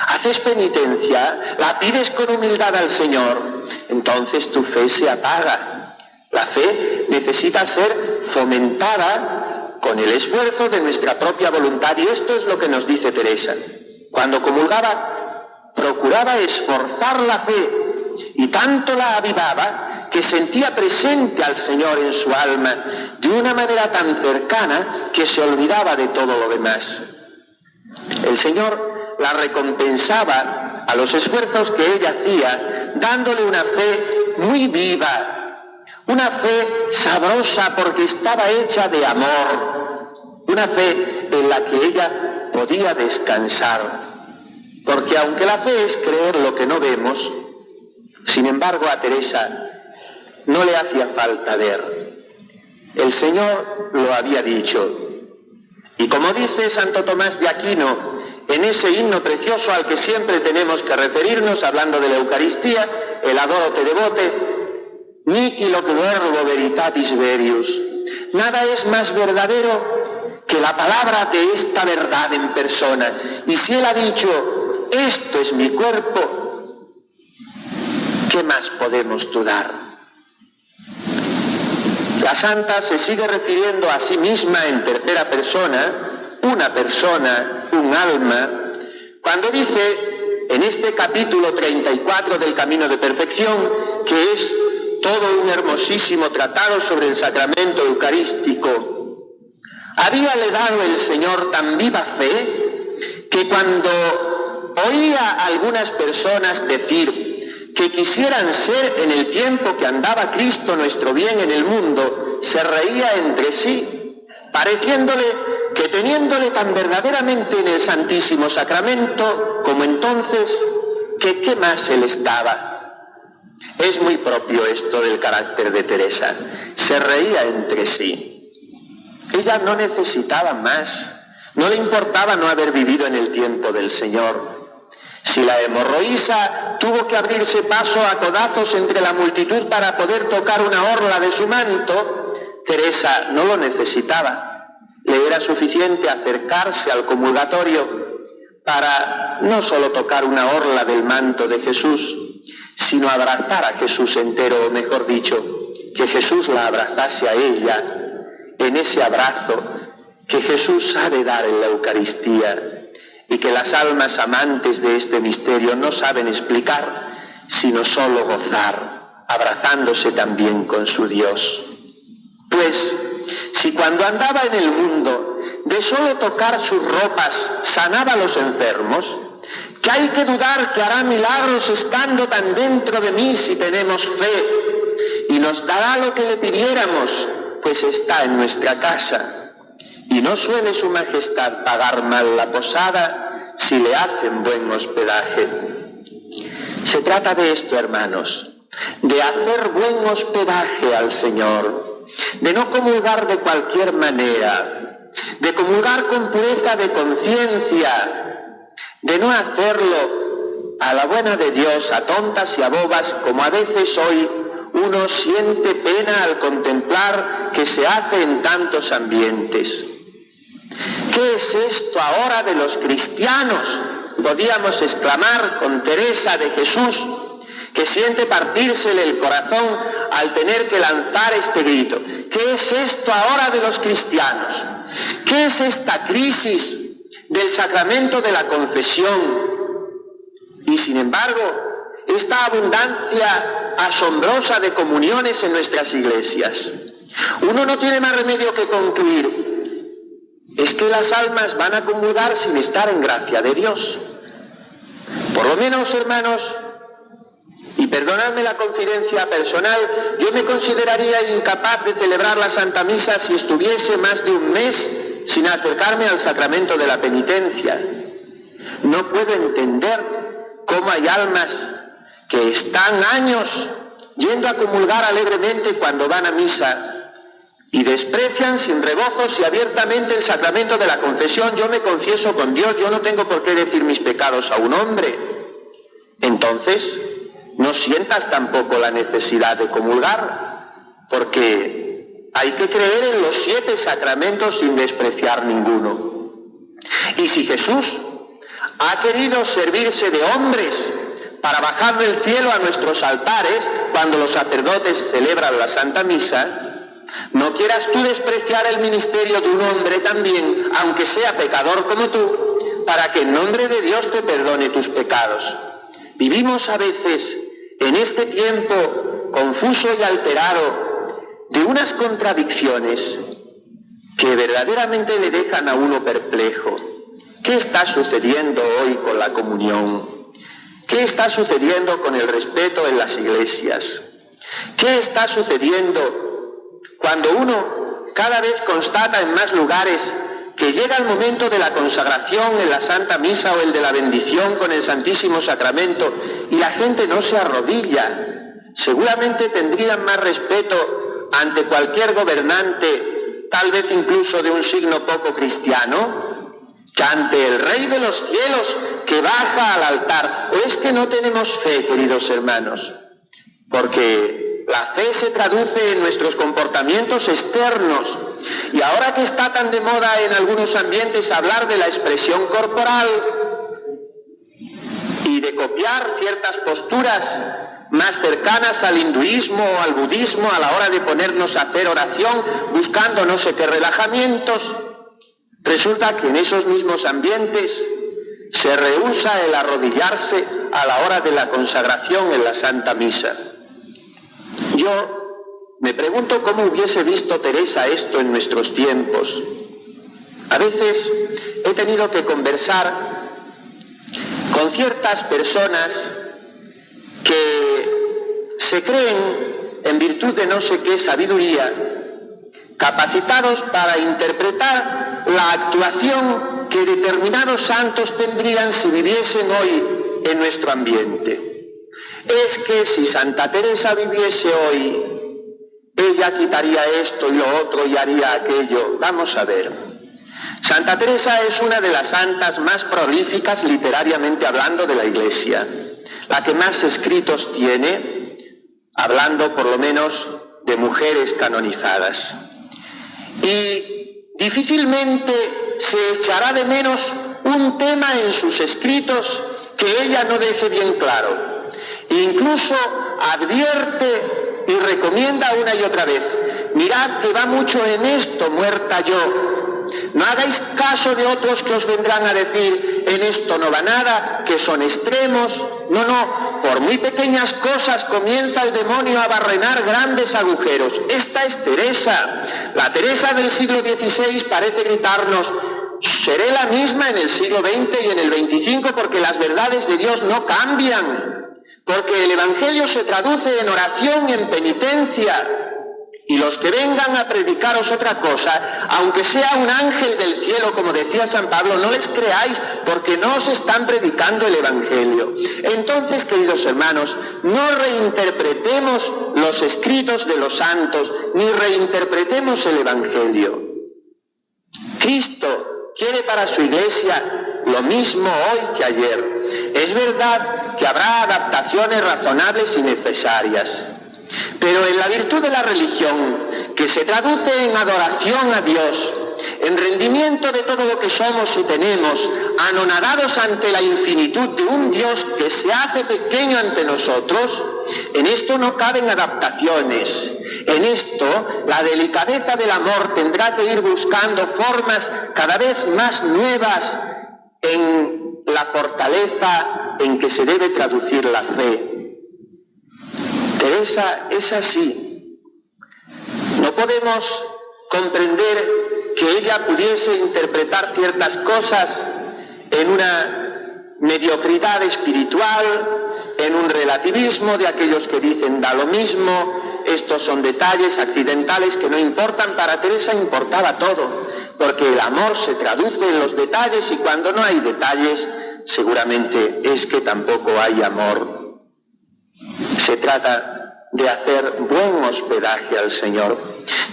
haces penitencia, la pides con humildad al Señor, entonces tu fe se apaga. La fe necesita ser fomentada con el esfuerzo de nuestra propia voluntad, y esto es lo que nos dice Teresa. Cuando comulgaba, procuraba esforzar la fe, y tanto la avivaba que sentía presente al Señor en su alma, de una manera tan cercana que se olvidaba de todo lo demás. El Señor la recompensaba a los esfuerzos que ella hacía, dándole una fe muy viva, una fe sabrosa porque estaba hecha de amor, una fe en la que ella podía descansar. Porque aunque la fe es creer lo que no vemos, sin embargo a Teresa no le hacía falta ver. El Señor lo había dicho. Y como dice Santo Tomás de Aquino, en ese himno precioso al que siempre tenemos que referirnos, hablando de la Eucaristía, el Adoro te devote, Nihil loc verbo veritatis verius. Nada es más verdadero que la palabra de esta verdad en persona. Y si Él ha dicho, esto es mi cuerpo, ¿qué más podemos dudar? La santa se sigue refiriendo a sí misma en tercera persona, una persona, un alma, cuando dice en este capítulo 34 del Camino de Perfección, que es todo un hermosísimo tratado sobre el sacramento eucarístico, habíale dado el Señor tan viva fe que cuando oía a algunas personas decir que quisieran ser en el tiempo que andaba Cristo nuestro bien en el mundo, se reía entre sí, pareciéndole que teniéndole tan verdaderamente en el Santísimo Sacramento como entonces, que qué más se les daba. Es muy propio esto del carácter de Teresa. Se reía entre sí. Ella no necesitaba más. No le importaba no haber vivido en el tiempo del Señor. Si la hemorroísa tuvo que abrirse paso a codazos entre la multitud para poder tocar una orla de su manto, Teresa no lo necesitaba. Le era suficiente acercarse al comulgatorio para no solo tocar una orla del manto de Jesús, sino abrazar a Jesús entero, o mejor dicho, que Jesús la abrazase a ella en ese abrazo que Jesús sabe dar en la Eucaristía y que las almas amantes de este misterio no saben explicar, sino solo gozar, abrazándose también con su Dios. Pues, si cuando andaba en el mundo, de solo tocar sus ropas sanaba a los enfermos, que hay que dudar que hará milagros estando tan dentro de mí si tenemos fe, y nos dará lo que le pidiéramos, pues está en nuestra casa. Y no suele su majestad pagar mal la posada si le hacen buen hospedaje. Se trata de esto, hermanos, de hacer buen hospedaje al Señor, de no comulgar de cualquier manera, de comulgar con pureza de conciencia, de no hacerlo a la buena de Dios, a tontas y a bobas, como a veces hoy uno siente pena al contemplar que se hace en tantos ambientes. ¿Qué es esto ahora de los cristianos? Podíamos exclamar con Teresa de Jesús, que siente partírsele el corazón al tener que lanzar este grito. ¿Qué es esto ahora de los cristianos? ¿Qué es esta crisis del sacramento de la confesión? Y sin embargo, esta abundancia asombrosa de comuniones en nuestras iglesias. Uno no tiene más remedio que concluir. Es que las almas van a comulgar sin estar en gracia de Dios. Por lo menos, hermanos, y perdonadme la confidencia personal, yo me consideraría incapaz de celebrar la Santa Misa si estuviese más de un mes sin acercarme al sacramento de la penitencia. No puedo entender cómo hay almas que están años yendo a comulgar alegremente cuando van a misa y desprecian sin rebozos y abiertamente el sacramento de la confesión. Yo me confieso con Dios, yo no tengo por qué decir mis pecados a un hombre. Entonces, no sientas tampoco la necesidad de comulgar, porque hay que creer en los 7 sacramentos sin despreciar ninguno. Y si Jesús ha querido servirse de hombres para bajar del cielo a nuestros altares cuando los sacerdotes celebran la Santa Misa, no quieras tú despreciar el ministerio de un hombre también, aunque sea pecador como tú, para que en nombre de Dios te perdone tus pecados. Vivimos a veces en este tiempo confuso y alterado de unas contradicciones que verdaderamente le dejan a uno perplejo. ¿Qué está sucediendo hoy con la comunión? ¿Qué está sucediendo con el respeto en las iglesias? ¿Qué está sucediendo cuando uno cada vez constata en más lugares que llega el momento de la consagración en la Santa Misa o el de la bendición con el Santísimo Sacramento y la gente no se arrodilla? Seguramente tendrían más respeto ante cualquier gobernante, tal vez incluso de un signo poco cristiano, que ante el Rey de los cielos que baja al altar. ¿O es que no tenemos fe, queridos hermanos? Porque la fe se traduce en nuestros comportamientos externos. Y ahora que está tan de moda en algunos ambientes hablar de la expresión corporal y de copiar ciertas posturas más cercanas al hinduismo o al budismo a la hora de ponernos a hacer oración buscando no sé qué relajamientos, resulta que en esos mismos ambientes se rehúsa el arrodillarse a la hora de la consagración en la Santa Misa. Yo me pregunto cómo hubiese visto Teresa esto en nuestros tiempos. A veces he tenido que conversar con ciertas personas que se creen, en virtud de no sé qué sabiduría, capacitados para interpretar la actuación que determinados santos tendrían si viviesen hoy en nuestro ambiente. Es que si Santa Teresa viviese hoy, ella quitaría esto y lo otro y haría aquello. Vamos a ver. Santa Teresa es una de las santas más prolíficas literariamente hablando de la Iglesia, la que más escritos tiene, hablando por lo menos de mujeres canonizadas. Y difícilmente se echará de menos un tema en sus escritos que ella no deje bien claro. Incluso advierte y recomienda una y otra vez: mirad que va mucho en esto, muerta yo. No hagáis caso de otros que os vendrán a decir: en esto no va nada, que son extremos. No, por muy pequeñas cosas comienza el demonio a barrenar grandes agujeros. Esta es Teresa. La Teresa del siglo XVI parece gritarnos: seré la misma en el siglo XX y en el XXV, porque las verdades de Dios no cambian, porque el Evangelio se traduce en oración y en penitencia. Y los que vengan a predicaros otra cosa, aunque sea un ángel del cielo, como decía San Pablo, no les creáis, porque no os están predicando el Evangelio. Entonces, queridos hermanos, no reinterpretemos los escritos de los santos, ni reinterpretemos el Evangelio. Cristo quiere para su Iglesia lo mismo hoy que ayer. Es verdad que habrá adaptaciones razonables y necesarias, pero en la virtud de la religión, que se traduce en adoración a Dios, en rendimiento de todo lo que somos y tenemos, anonadados ante la infinitud de un Dios que se hace pequeño ante nosotros, en esto no caben adaptaciones. En esto, la delicadeza del amor tendrá que ir buscando formas cada vez más nuevas en la fortaleza en que se debe traducir la fe. Teresa es así. No podemos comprender que ella pudiese interpretar ciertas cosas en una mediocridad espiritual, en un relativismo de aquellos que dicen da lo mismo, estos son detalles accidentales que no importan. Para Teresa importaba todo, porque el amor se traduce en los detalles, y cuando no hay detalles, seguramente es que tampoco hay amor. Se trata de hacer buen hospedaje al Señor,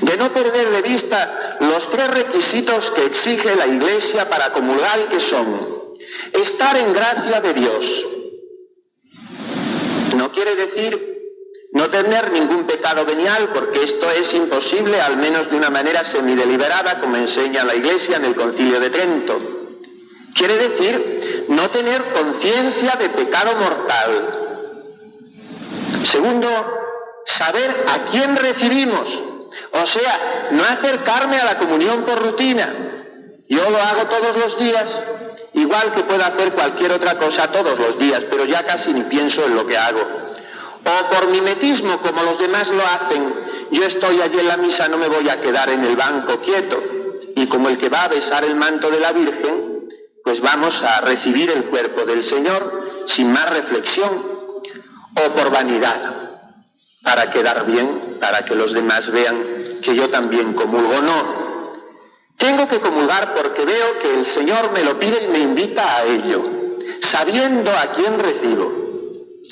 de no perder de vista los 3 requisitos que exige la Iglesia para comulgar, y que son: estar en gracia de Dios. No quiere decir no tener ningún pecado venial, porque esto es imposible, al menos de una manera semideliberada, como enseña la Iglesia en el Concilio de Trento. Quiere decir no tener conciencia de pecado mortal. Segundo, saber a quién recibimos, o sea, no acercarme a la comunión por rutina. Yo lo hago todos los días, igual que puedo hacer cualquier otra cosa todos los días, pero ya casi ni pienso en lo que hago. O por mimetismo, como los demás lo hacen, yo estoy allí en la misa, no me voy a quedar en el banco quieto. Y como el que va a besar el manto de la Virgen, pues vamos a recibir el cuerpo del Señor sin más reflexión o por vanidad, para quedar bien, para que los demás vean que yo también comulgo. No, tengo que comulgar porque veo que el Señor me lo pide y me invita a ello, sabiendo a quién recibo.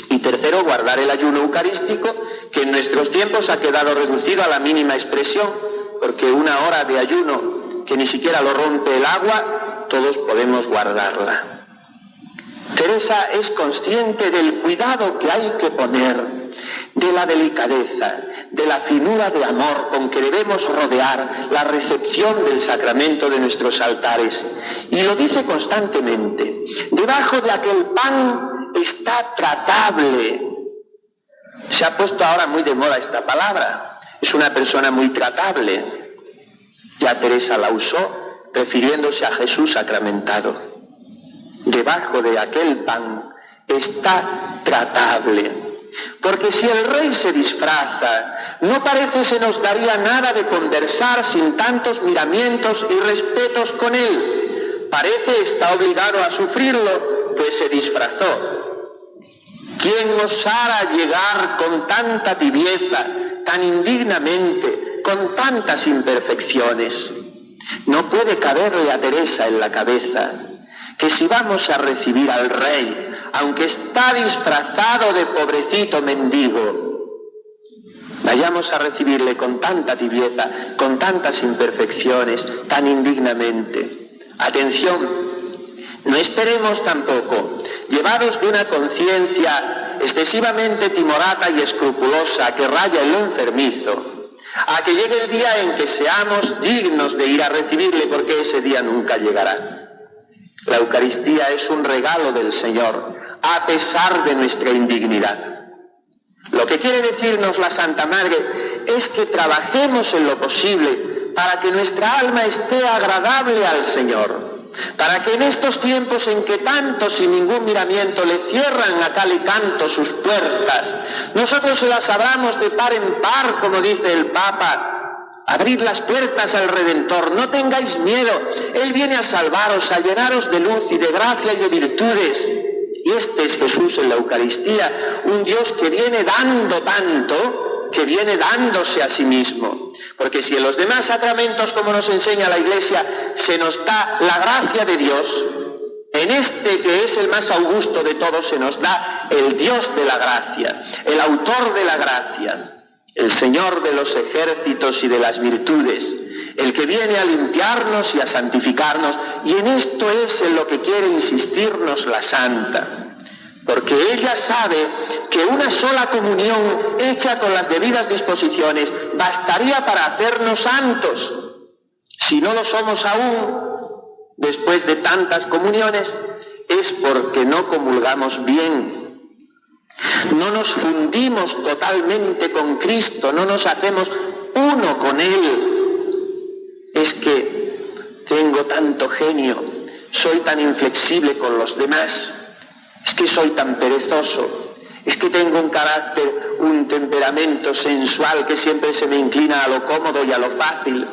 Y tercero, guardar el ayuno eucarístico, que en nuestros tiempos ha quedado reducido a la mínima expresión, porque una hora de ayuno que ni siquiera lo rompe el agua, todos podemos guardarla. Teresa es consciente del cuidado que hay que poner, de la delicadeza, de la finura de amor con que debemos rodear la recepción del sacramento de nuestros altares. Y lo dice constantemente: debajo de aquel pan está tratable. Se ha puesto ahora muy de moda esta palabra. Es una persona muy tratable. Ya Teresa la usó refiriéndose a Jesús sacramentado. Debajo de aquel pan está tratable. Porque si el rey se disfraza, no parece se nos daría nada de conversar sin tantos miramientos y respetos con él. Parece está obligado a sufrirlo, pues se disfrazó. ¿Quién osara llegar con tanta tibieza, tan indignamente, con tantas imperfecciones? No puede caberle a Teresa en la cabeza que si vamos a recibir al rey, aunque está disfrazado de pobrecito mendigo, vayamos a recibirle con tanta tibieza, con tantas imperfecciones, tan indignamente. Atención, no esperemos tampoco, llevados de una conciencia excesivamente timorata y escrupulosa que raya en lo enfermizo, a que llegue el día en que seamos dignos de ir a recibirle, porque ese día nunca llegará. La Eucaristía es un regalo del Señor, a pesar de nuestra indignidad. Lo que quiere decirnos la Santa Madre es que trabajemos en lo posible para que nuestra alma esté agradable al Señor, para que en estos tiempos en que tantos sin ningún miramiento le cierran a cal y canto sus puertas, nosotros se las abramos de par en par, como dice el Papa. Abrid las puertas al Redentor, no tengáis miedo, Él viene a salvaros, a llenaros de luz y de gracia y de virtudes. Y este es Jesús en la Eucaristía, un Dios que viene dando tanto, que viene dándose a sí mismo. Porque si en los demás sacramentos, como nos enseña la Iglesia, se nos da la gracia de Dios, en este que es el más augusto de todos se nos da el Dios de la gracia, el autor de la gracia, el Señor de los ejércitos y de las virtudes, el que viene a limpiarnos y a santificarnos, y en esto es en lo que quiere insistirnos la Santa, porque ella sabe que una sola comunión hecha con las debidas disposiciones bastaría para hacernos santos. Si no lo somos aún, después de tantas comuniones, es porque no comulgamos bien. No nos fundimos totalmente con Cristo, no nos hacemos uno con Él. Es que tengo tanto genio, soy tan inflexible con los demás, es que soy tan perezoso, es que tengo un carácter, un temperamento sensual que siempre se me inclina a lo cómodo y a lo fácil,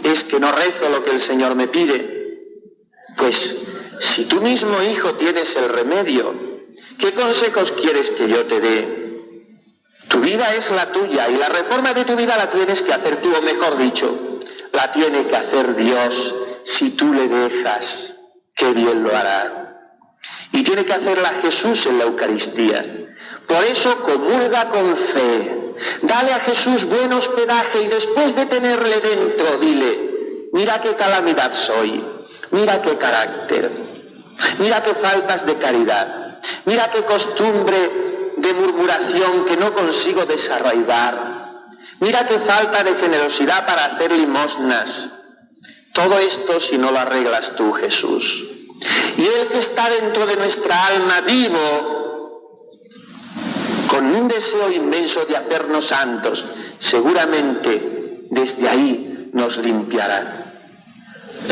es que no rezo lo que el Señor me pide. Pues si tú mismo, hijo, tienes el remedio, ¿qué consejos quieres que yo te dé? Tu vida es la tuya y la reforma de tu vida la tienes que hacer tú, o mejor dicho, la tiene que hacer Dios. Si tú le dejas, qué bien lo hará. Y tiene que hacerla Jesús en la Eucaristía. Por eso comulga con fe. Dale a Jesús buen hospedaje y después de tenerle dentro, dile: mira qué calamidad soy, mira qué carácter, mira qué faltas de caridad, mira qué costumbre de murmuración que no consigo desarraigar, mira qué falta de generosidad para hacer limosnas. Todo esto si no lo arreglas tú, Jesús. Y Él que está dentro de nuestra alma vivo, con un deseo inmenso de hacernos santos, seguramente desde ahí nos limpiará.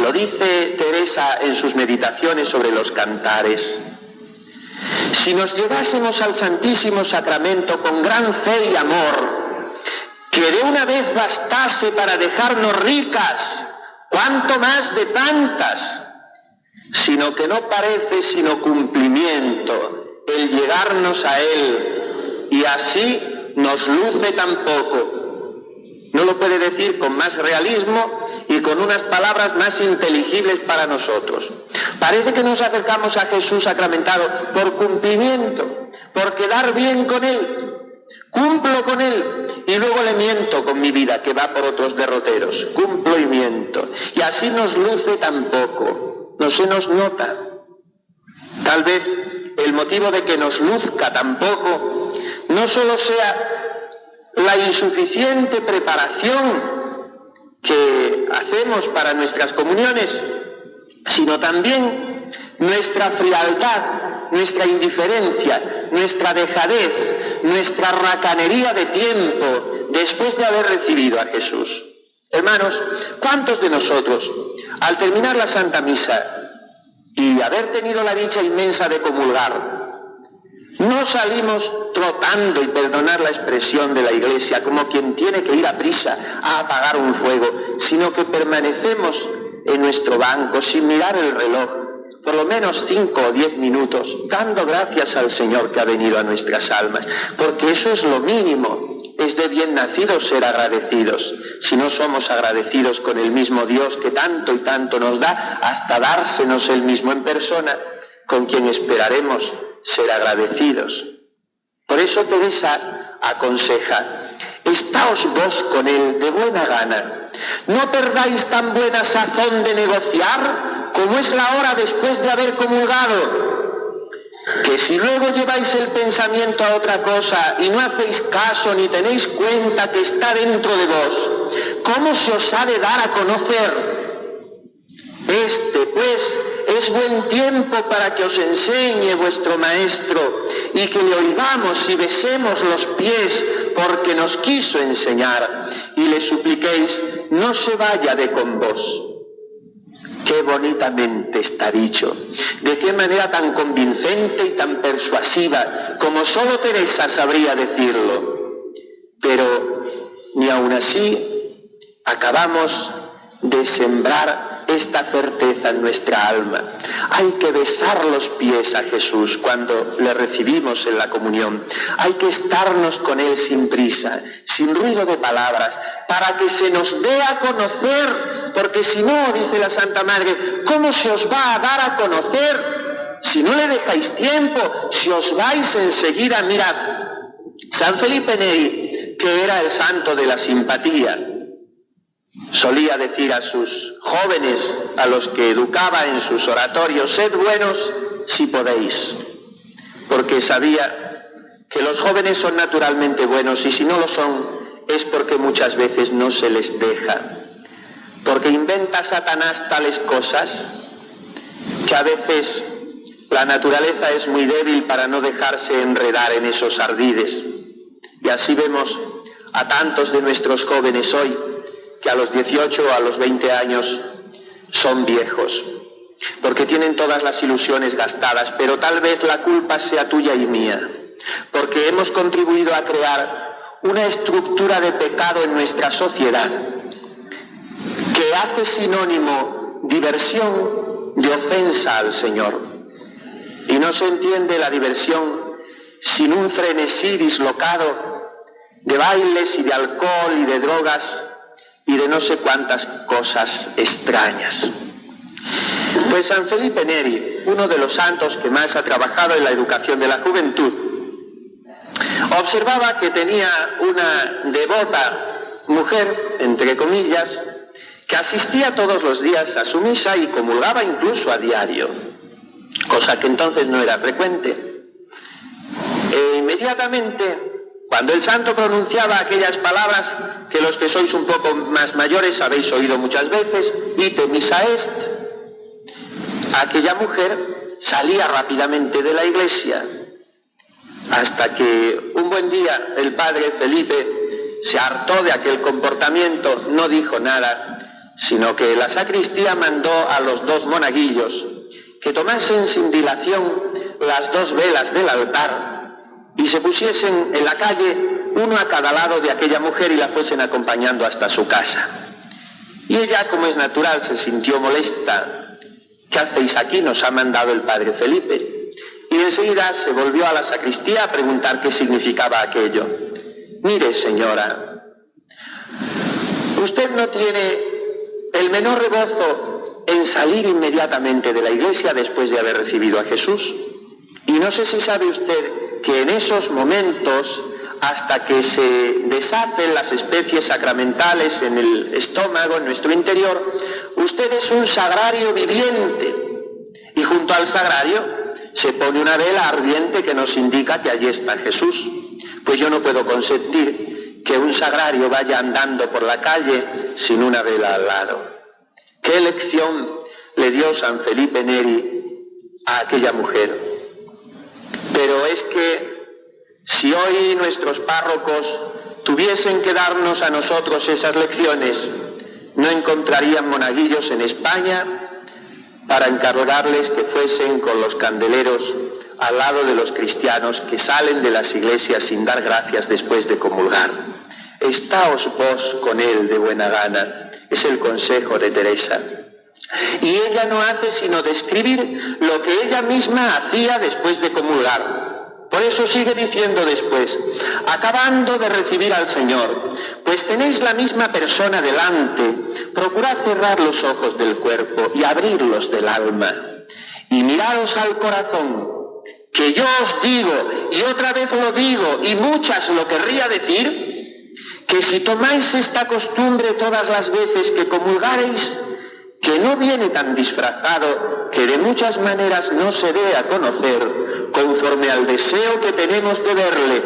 Lo dice Teresa en sus meditaciones sobre los cantares. Si nos llegásemos al Santísimo Sacramento con gran fe y amor, que de una vez bastase para dejarnos ricas, cuánto más de tantas, sino que no parece sino cumplimiento el llegarnos a Él, y así nos luce tan poco. No lo puede decir con más realismo y con unas palabras más inteligibles para nosotros. Parece que nos acercamos a Jesús sacramentado por cumplimiento, por quedar bien con Él. Cumplo con Él y luego le miento con mi vida, que va por otros derroteros. Cumplo y miento. Y así nos luce tan poco, no se nos nota. Tal vez el motivo de que nos luzca tan poco no solo sea la insuficiente preparación que hacemos para nuestras comuniones, sino también nuestra frialdad, nuestra indiferencia, nuestra dejadez, nuestra racanería de tiempo después de haber recibido a Jesús. Hermanos, ¿cuántos de nosotros, al terminar la Santa Misa y haber tenido la dicha inmensa de comulgar, no salimos trotando, y perdonar la expresión de la Iglesia, como quien tiene que ir a prisa a apagar un fuego, sino que permanecemos en nuestro banco sin mirar el reloj, por lo menos 5 o 10 minutos, dando gracias al Señor que ha venido a nuestras almas, porque eso es lo mínimo. Es de bien nacidos ser agradecidos. Si no somos agradecidos con el mismo Dios que tanto y tanto nos da, hasta dársenos Él mismo en persona, con quien esperaremos ser agradecidos. Por eso Teresa aconseja: estaos vos con Él de buena gana, no perdáis tan buena sazón de negociar como es la hora después de haber comulgado, que si luego lleváis el pensamiento a otra cosa y no hacéis caso ni tenéis cuenta que está dentro de vos, ¿cómo se os ha de dar a conocer? Este, pues, es buen tiempo para que os enseñe vuestro Maestro y que le oigamos y besemos los pies porque nos quiso enseñar, y le supliquéis no se vaya de con vos. Qué bonitamente está dicho, de qué manera tan convincente y tan persuasiva, como solo Teresa sabría decirlo. Pero ni aun así acabamos de sembrar esta certeza en nuestra alma. Hay que besar los pies a Jesús cuando le recibimos en la comunión. Hay que estarnos con Él sin prisa, sin ruido de palabras, para que se nos dé a conocer, porque si no, dice la Santa Madre, ¿cómo se os va a dar a conocer? Si no le dejáis tiempo, si os vais enseguida. Mirad, San Felipe Neri, que era el santo de la simpatía, solía decir a sus jóvenes, a los que educaba en sus oratorios: sed buenos si podéis, porque sabía que los jóvenes son naturalmente buenos, y si no lo son es porque muchas veces no se les deja, porque inventa Satanás tales cosas que a veces la naturaleza es muy débil para no dejarse enredar en esos ardides. Y así vemos a tantos de nuestros jóvenes hoy que a los 18 o a los 20 años son viejos, porque tienen todas las ilusiones gastadas, pero tal vez la culpa sea tuya y mía, porque hemos contribuido a crear una estructura de pecado en nuestra sociedad que hace sinónimo diversión de ofensa al Señor. Y no se entiende la diversión sin un frenesí dislocado de bailes y de alcohol y de drogas y de no sé cuántas cosas extrañas. Pues San Felipe Neri, uno de los santos que más ha trabajado en la educación de la juventud, observaba que tenía una devota mujer, entre comillas, que asistía todos los días a su misa y comulgaba incluso a diario, cosa que entonces no era frecuente. E inmediatamente, cuando el santo pronunciaba aquellas palabras que los que sois un poco más mayores habéis oído muchas veces, ite missa est, aquella mujer salía rápidamente de la iglesia, hasta que un buen día el padre Felipe se hartó de aquel comportamiento, no dijo nada, sino que la sacristía mandó a los 2 monaguillos que tomasen sin dilación las 2 velas del altar y se pusiesen en la calle uno a cada lado de aquella mujer y la fuesen acompañando hasta su casa. Y ella, como es natural, se sintió molesta. ¿Qué hacéis aquí? Nos ha mandado el padre Felipe. Y enseguida se volvió a la sacristía a preguntar qué significaba aquello. Mire, señora, usted no tiene el menor rebozo en salir inmediatamente de la iglesia después de haber recibido a Jesús. Y no sé si sabe usted que en esos momentos, hasta que se deshacen las especies sacramentales en el estómago, en nuestro interior, usted es un sagrario viviente. Y junto al sagrario se pone una vela ardiente que nos indica que allí está Jesús. Pues yo no puedo consentir que un sagrario vaya andando por la calle sin una vela al lado. ¿Qué lección le dio San Felipe Neri a aquella mujer? Pero es que si hoy nuestros párrocos tuviesen que darnos a nosotros esas lecciones, no encontrarían monaguillos en España para encargarles que fuesen con los candeleros al lado de los cristianos que salen de las iglesias sin dar gracias después de comulgar. Estáos vos con él de buena gana, es el consejo de Teresa. Y ella no hace sino describir lo que ella misma hacía después de comulgar. Por eso sigue diciendo después, acabando de recibir al Señor, pues tenéis la misma persona delante, procurad cerrar los ojos del cuerpo y abrirlos del alma, y miraros al corazón, que yo os digo, y otra vez lo digo, y muchas lo querría decir, que si tomáis esta costumbre todas las veces que comulgareis, que no viene tan disfrazado, que de muchas maneras no se dé a conocer, conforme al deseo que tenemos de verle,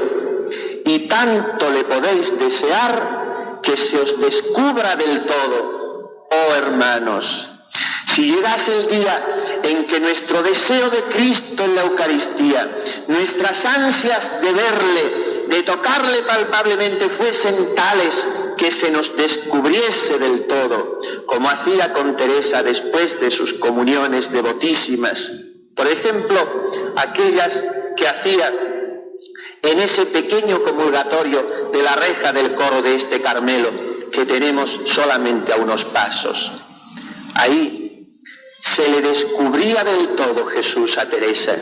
y tanto le podéis desear que se os descubra del todo. Oh hermanos, si llegase el día en que nuestro deseo de Cristo en la Eucaristía, nuestras ansias de verle, de tocarle palpablemente fuesen tales que se nos descubriese del todo, como hacía con Teresa después de sus comuniones devotísimas. Por ejemplo, aquellas que hacía en ese pequeño comulgatorio de la reja del coro de este Carmelo, que tenemos solamente a unos pasos. Ahí se le descubría del todo Jesús a Teresa,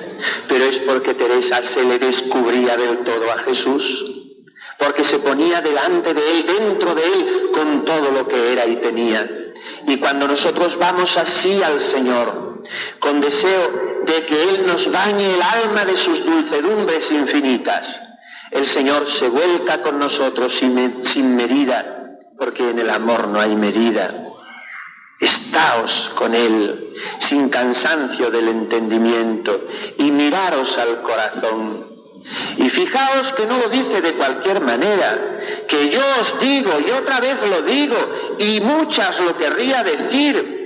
pero es porque Teresa se le descubría del todo a Jesús, porque se ponía delante de él, dentro de él, con todo lo que era y tenía. Y cuando nosotros vamos así al Señor, con deseo de que Él nos bañe el alma de sus dulcedumbres infinitas, el Señor se vuelca con nosotros sin medida, porque en el amor no hay medida. Estaos con Él, sin cansancio del entendimiento, y miraros al corazón. Y fijaos que no lo dice de cualquier manera, que yo os digo, y otra vez lo digo, y muchas lo querría decir,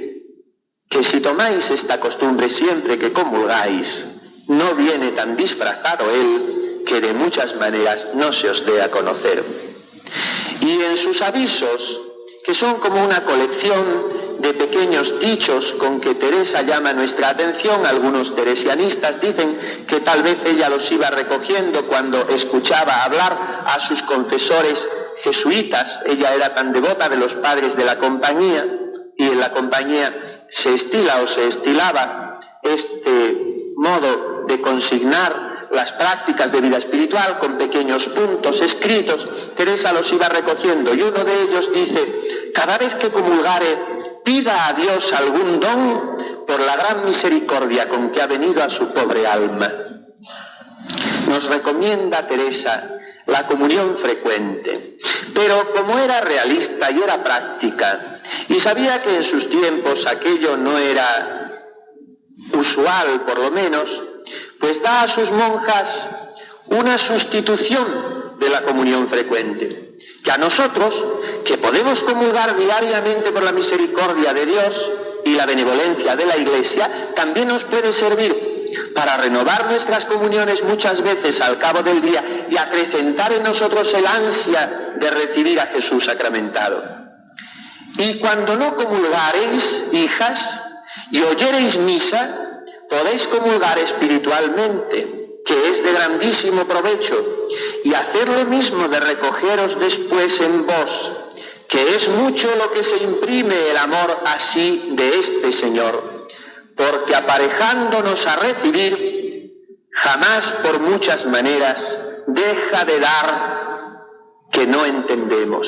que si tomáis esta costumbre siempre que comulgáis, no viene tan disfrazado Él, que de muchas maneras no se os dé a conocer. Y en sus avisos, que son como una colección de pequeños dichos con que Teresa llama nuestra atención, algunos teresianistas dicen que tal vez ella los iba recogiendo cuando escuchaba hablar a sus confesores jesuitas. Ella era tan devota de los padres de la compañía, y en la compañía se estila o se estilaba este modo de consignar las prácticas de vida espiritual con pequeños puntos escritos. Teresa los iba recogiendo, y uno de ellos dice: cada vez que comulgare, pida a Dios algún don por la gran misericordia con que ha venido a su pobre alma. Nos recomienda Teresa la comunión frecuente, pero como era realista y era práctica, y sabía que en sus tiempos aquello no era usual, por lo menos, pues da a sus monjas una sustitución de la comunión frecuente, que a nosotros, que podemos comulgar diariamente por la misericordia de Dios y la benevolencia de la Iglesia, también nos puede servir para renovar nuestras comuniones muchas veces al cabo del día y acrecentar en nosotros el ansia de recibir a Jesús sacramentado. Y cuando no comulgareis, hijas, y oyereis misa, podéis comulgar espiritualmente, que es de grandísimo provecho, y haced lo mismo de recogeros después en vos, que es mucho lo que se imprime el amor así de este Señor, porque aparejándonos a recibir, jamás por muchas maneras deja de dar que no entendemos.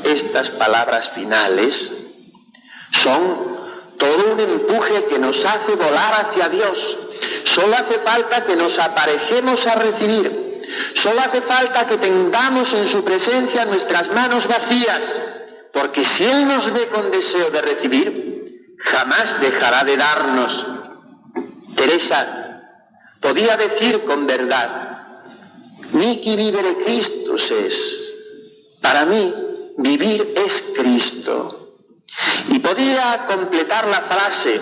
Estas palabras finales son todo un empuje que nos hace volar hacia Dios. Solo hace falta que nos aparejemos a recibir. Solo hace falta que tengamos en su presencia nuestras manos vacías, porque si Él nos ve con deseo de recibir, jamás dejará de darnos. Teresa podía decir con verdad: Mihi vivere Christus es. Para mí, vivir es Cristo. Y podía completar la frase,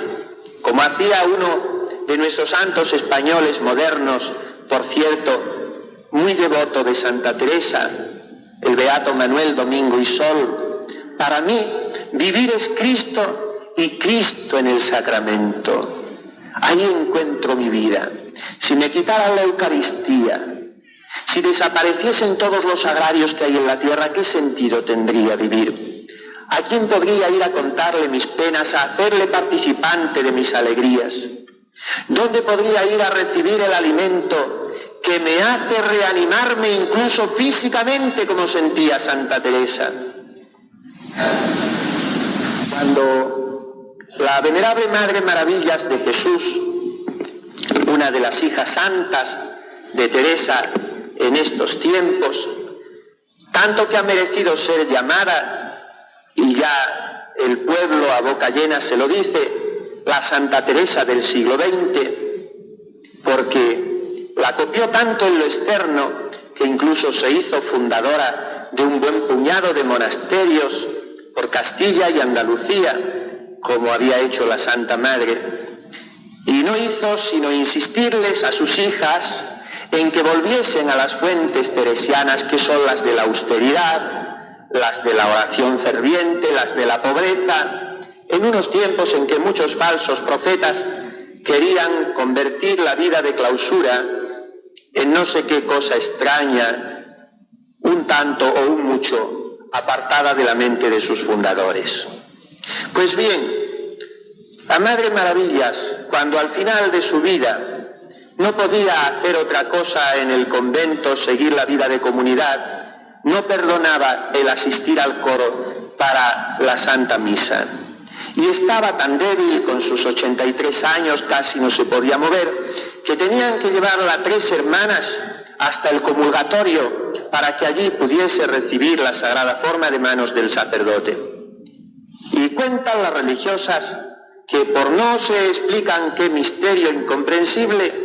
como hacía uno de nuestros santos españoles modernos, por cierto, muy devoto de Santa Teresa, el beato Manuel Domingo y Sol: para mí, vivir es Cristo y Cristo en el sacramento. Ahí encuentro mi vida. Si me quitaran la Eucaristía, si desapareciesen todos los sagrarios que hay en la tierra, ¿qué sentido tendría vivir? ¿A quién podría ir a contarle mis penas, a hacerle participante de mis alegrías? ¿Dónde podría ir a recibir el alimento que me hace reanimarme incluso físicamente, como sentía Santa Teresa? Cuando la venerable Madre Maravillas de Jesús, una de las hijas santas de Teresa en estos tiempos, tanto que ha merecido ser llamada, y ya el pueblo a boca llena se lo dice, la Santa Teresa del siglo XX, porque la copió tanto en lo externo que incluso se hizo fundadora de un buen puñado de monasterios por Castilla y Andalucía, como había hecho la Santa Madre, y no hizo sino insistirles a sus hijas en que volviesen a las fuentes teresianas, que son las de la austeridad, las de la oración ferviente, las de la pobreza, en unos tiempos en que muchos falsos profetas querían convertir la vida de clausura en no sé qué cosa extraña, un tanto o un mucho apartada de la mente de sus fundadores. Pues bien, la Madre Maravillas, cuando al final de su vida no podía hacer otra cosa en el convento, seguir la vida de comunidad, no perdonaba el asistir al coro para la Santa Misa. Y estaba tan débil, con sus 83 años, casi no se podía mover, que tenían que llevarla a 3 hermanas hasta el comulgatorio para que allí pudiese recibir la sagrada forma de manos del sacerdote. Y cuentan las religiosas que por no se explican qué misterio incomprensible,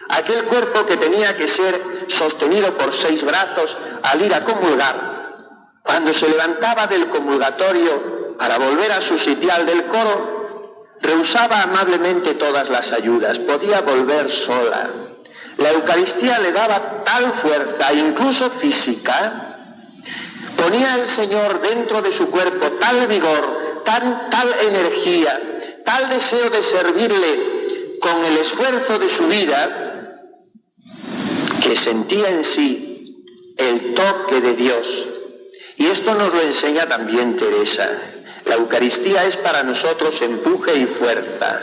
aquel cuerpo que tenía que ser sostenido por 6 brazos al ir a comulgar, cuando se levantaba del comulgatorio para volver a su sitial del coro, rehusaba amablemente todas las ayudas, podía volver sola. La Eucaristía le daba tal fuerza, incluso física, ponía el Señor dentro de su cuerpo tal vigor, tal energía, tal deseo de servirle con el esfuerzo de su vida, que sentía en sí el toque de Dios. Y esto nos lo enseña también Teresa. La Eucaristía es para nosotros empuje y fuerza,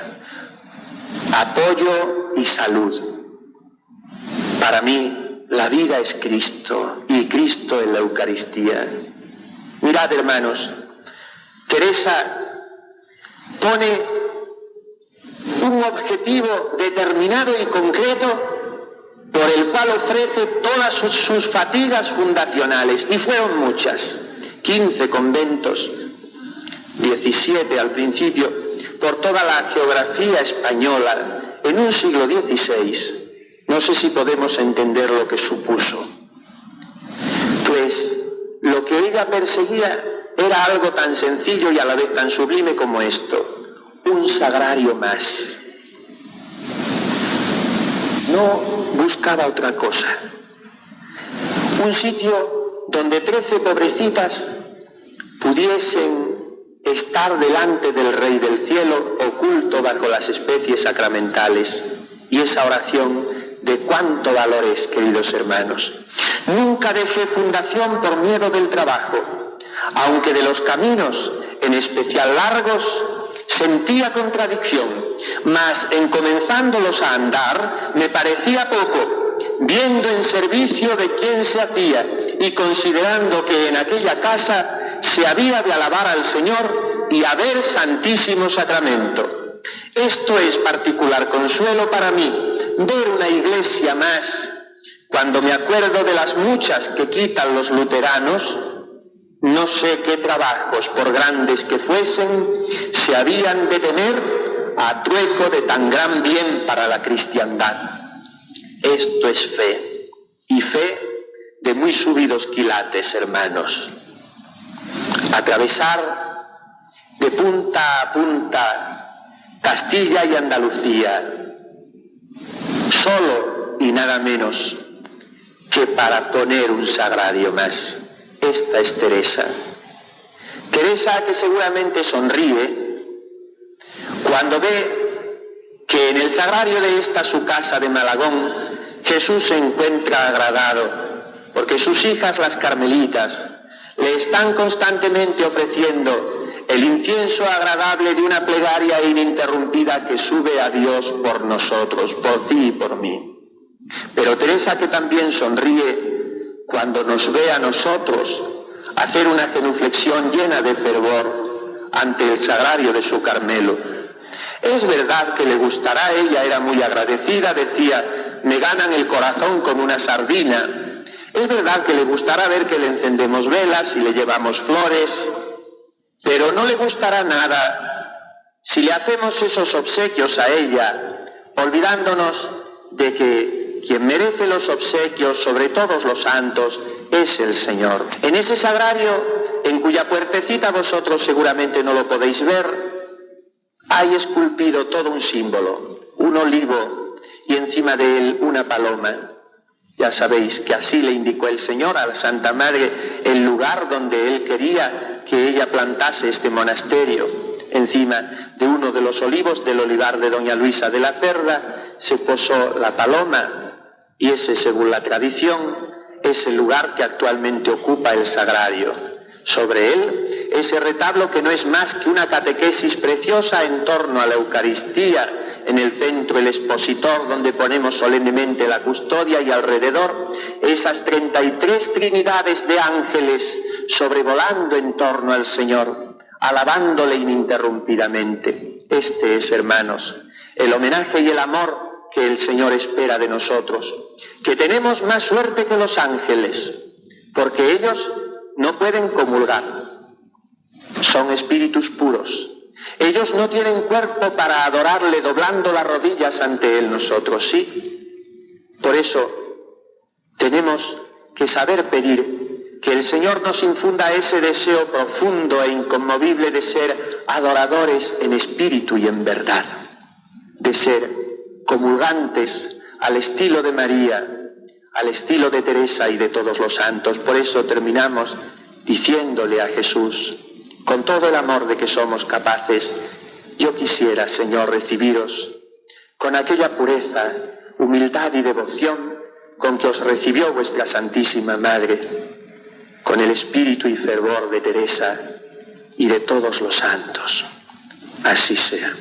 apoyo y salud. Para mí, la vida es Cristo, y Cristo en la Eucaristía. Mirad, hermanos, Teresa pone un objetivo determinado y concreto por el cual ofrece todas sus fatigas fundacionales, y fueron muchas, 15 conventos, 17 al principio, por toda la geografía española, en un siglo XVI. No sé si podemos entender lo que supuso. Pues lo que ella perseguía era algo tan sencillo y a la vez tan sublime como esto: un sagrario más. No buscaba otra cosa. Un sitio donde 13 pobrecitas pudiesen estar delante del Rey del Cielo, oculto bajo las especies sacramentales, y esa oración de cuánto valor es, queridos hermanos. Nunca dejé fundación por miedo del trabajo, aunque de los caminos, en especial largos, sentía contradicción, mas en comenzándolos a andar me parecía poco, viendo en servicio de quién se hacía y considerando que en aquella casa se había de alabar al Señor y haber santísimo sacramento. Esto es particular consuelo para mí, ver una iglesia más, cuando me acuerdo de las muchas que quitan los luteranos. No sé qué trabajos, por grandes que fuesen, se habían de tener a trueco de tan gran bien para la cristiandad. Esto es fe, y fe de muy subidos quilates, hermanos. Atravesar de punta a punta Castilla y Andalucía, solo y nada menos que para poner un sagrario más. Esta es Teresa. Teresa, que seguramente sonríe cuando ve que en el sagrario de esta su casa de Malagón Jesús se encuentra agradado, porque sus hijas, las carmelitas, le están constantemente ofreciendo el incienso agradable de una plegaria ininterrumpida que sube a Dios por nosotros, por ti y por mí. Pero Teresa, que también sonríe cuando nos ve a nosotros hacer una genuflexión llena de fervor ante el sagrario de su Carmelo. Es verdad que le gustará, ella era muy agradecida, decía, me ganan el corazón como una sardina. Es verdad que le gustará ver que le encendemos velas y le llevamos flores, pero no le gustará nada si le hacemos esos obsequios a ella, olvidándonos de que quien merece los obsequios sobre todos los santos es el Señor. En ese sagrario, en cuya puertecita vosotros seguramente no lo podéis ver, hay esculpido todo un símbolo, un olivo y encima de él una paloma. Ya sabéis que así le indicó el Señor a la Santa Madre el lugar donde Él quería que ella plantase este monasterio. Encima de uno de los olivos del olivar de Doña Luisa de la Cerda se posó la paloma, y ese, según la tradición, es el lugar que actualmente ocupa el sagrario. Sobre él, ese retablo que no es más que una catequesis preciosa en torno a la Eucaristía, en el centro el expositor donde ponemos solemnemente la custodia y alrededor esas 33 trinidades de ángeles sobrevolando en torno al Señor, alabándole ininterrumpidamente. Este es, hermanos, el homenaje y el amor que el Señor espera de nosotros, que tenemos más suerte que los ángeles, porque ellos no pueden comulgar, son espíritus puros. Ellos no tienen cuerpo para adorarle doblando las rodillas ante Él, nosotros sí. Por eso tenemos que saber pedir que el Señor nos infunda ese deseo profundo e inconmovible de ser adoradores en espíritu y en verdad, de ser comulgantes al estilo de María, al estilo de Teresa y de todos los santos. Por eso terminamos diciéndole a Jesús, con todo el amor de que somos capaces, yo quisiera, Señor, recibiros con aquella pureza, humildad y devoción con que os recibió vuestra Santísima Madre, con el espíritu y fervor de Teresa y de todos los santos. Así sea.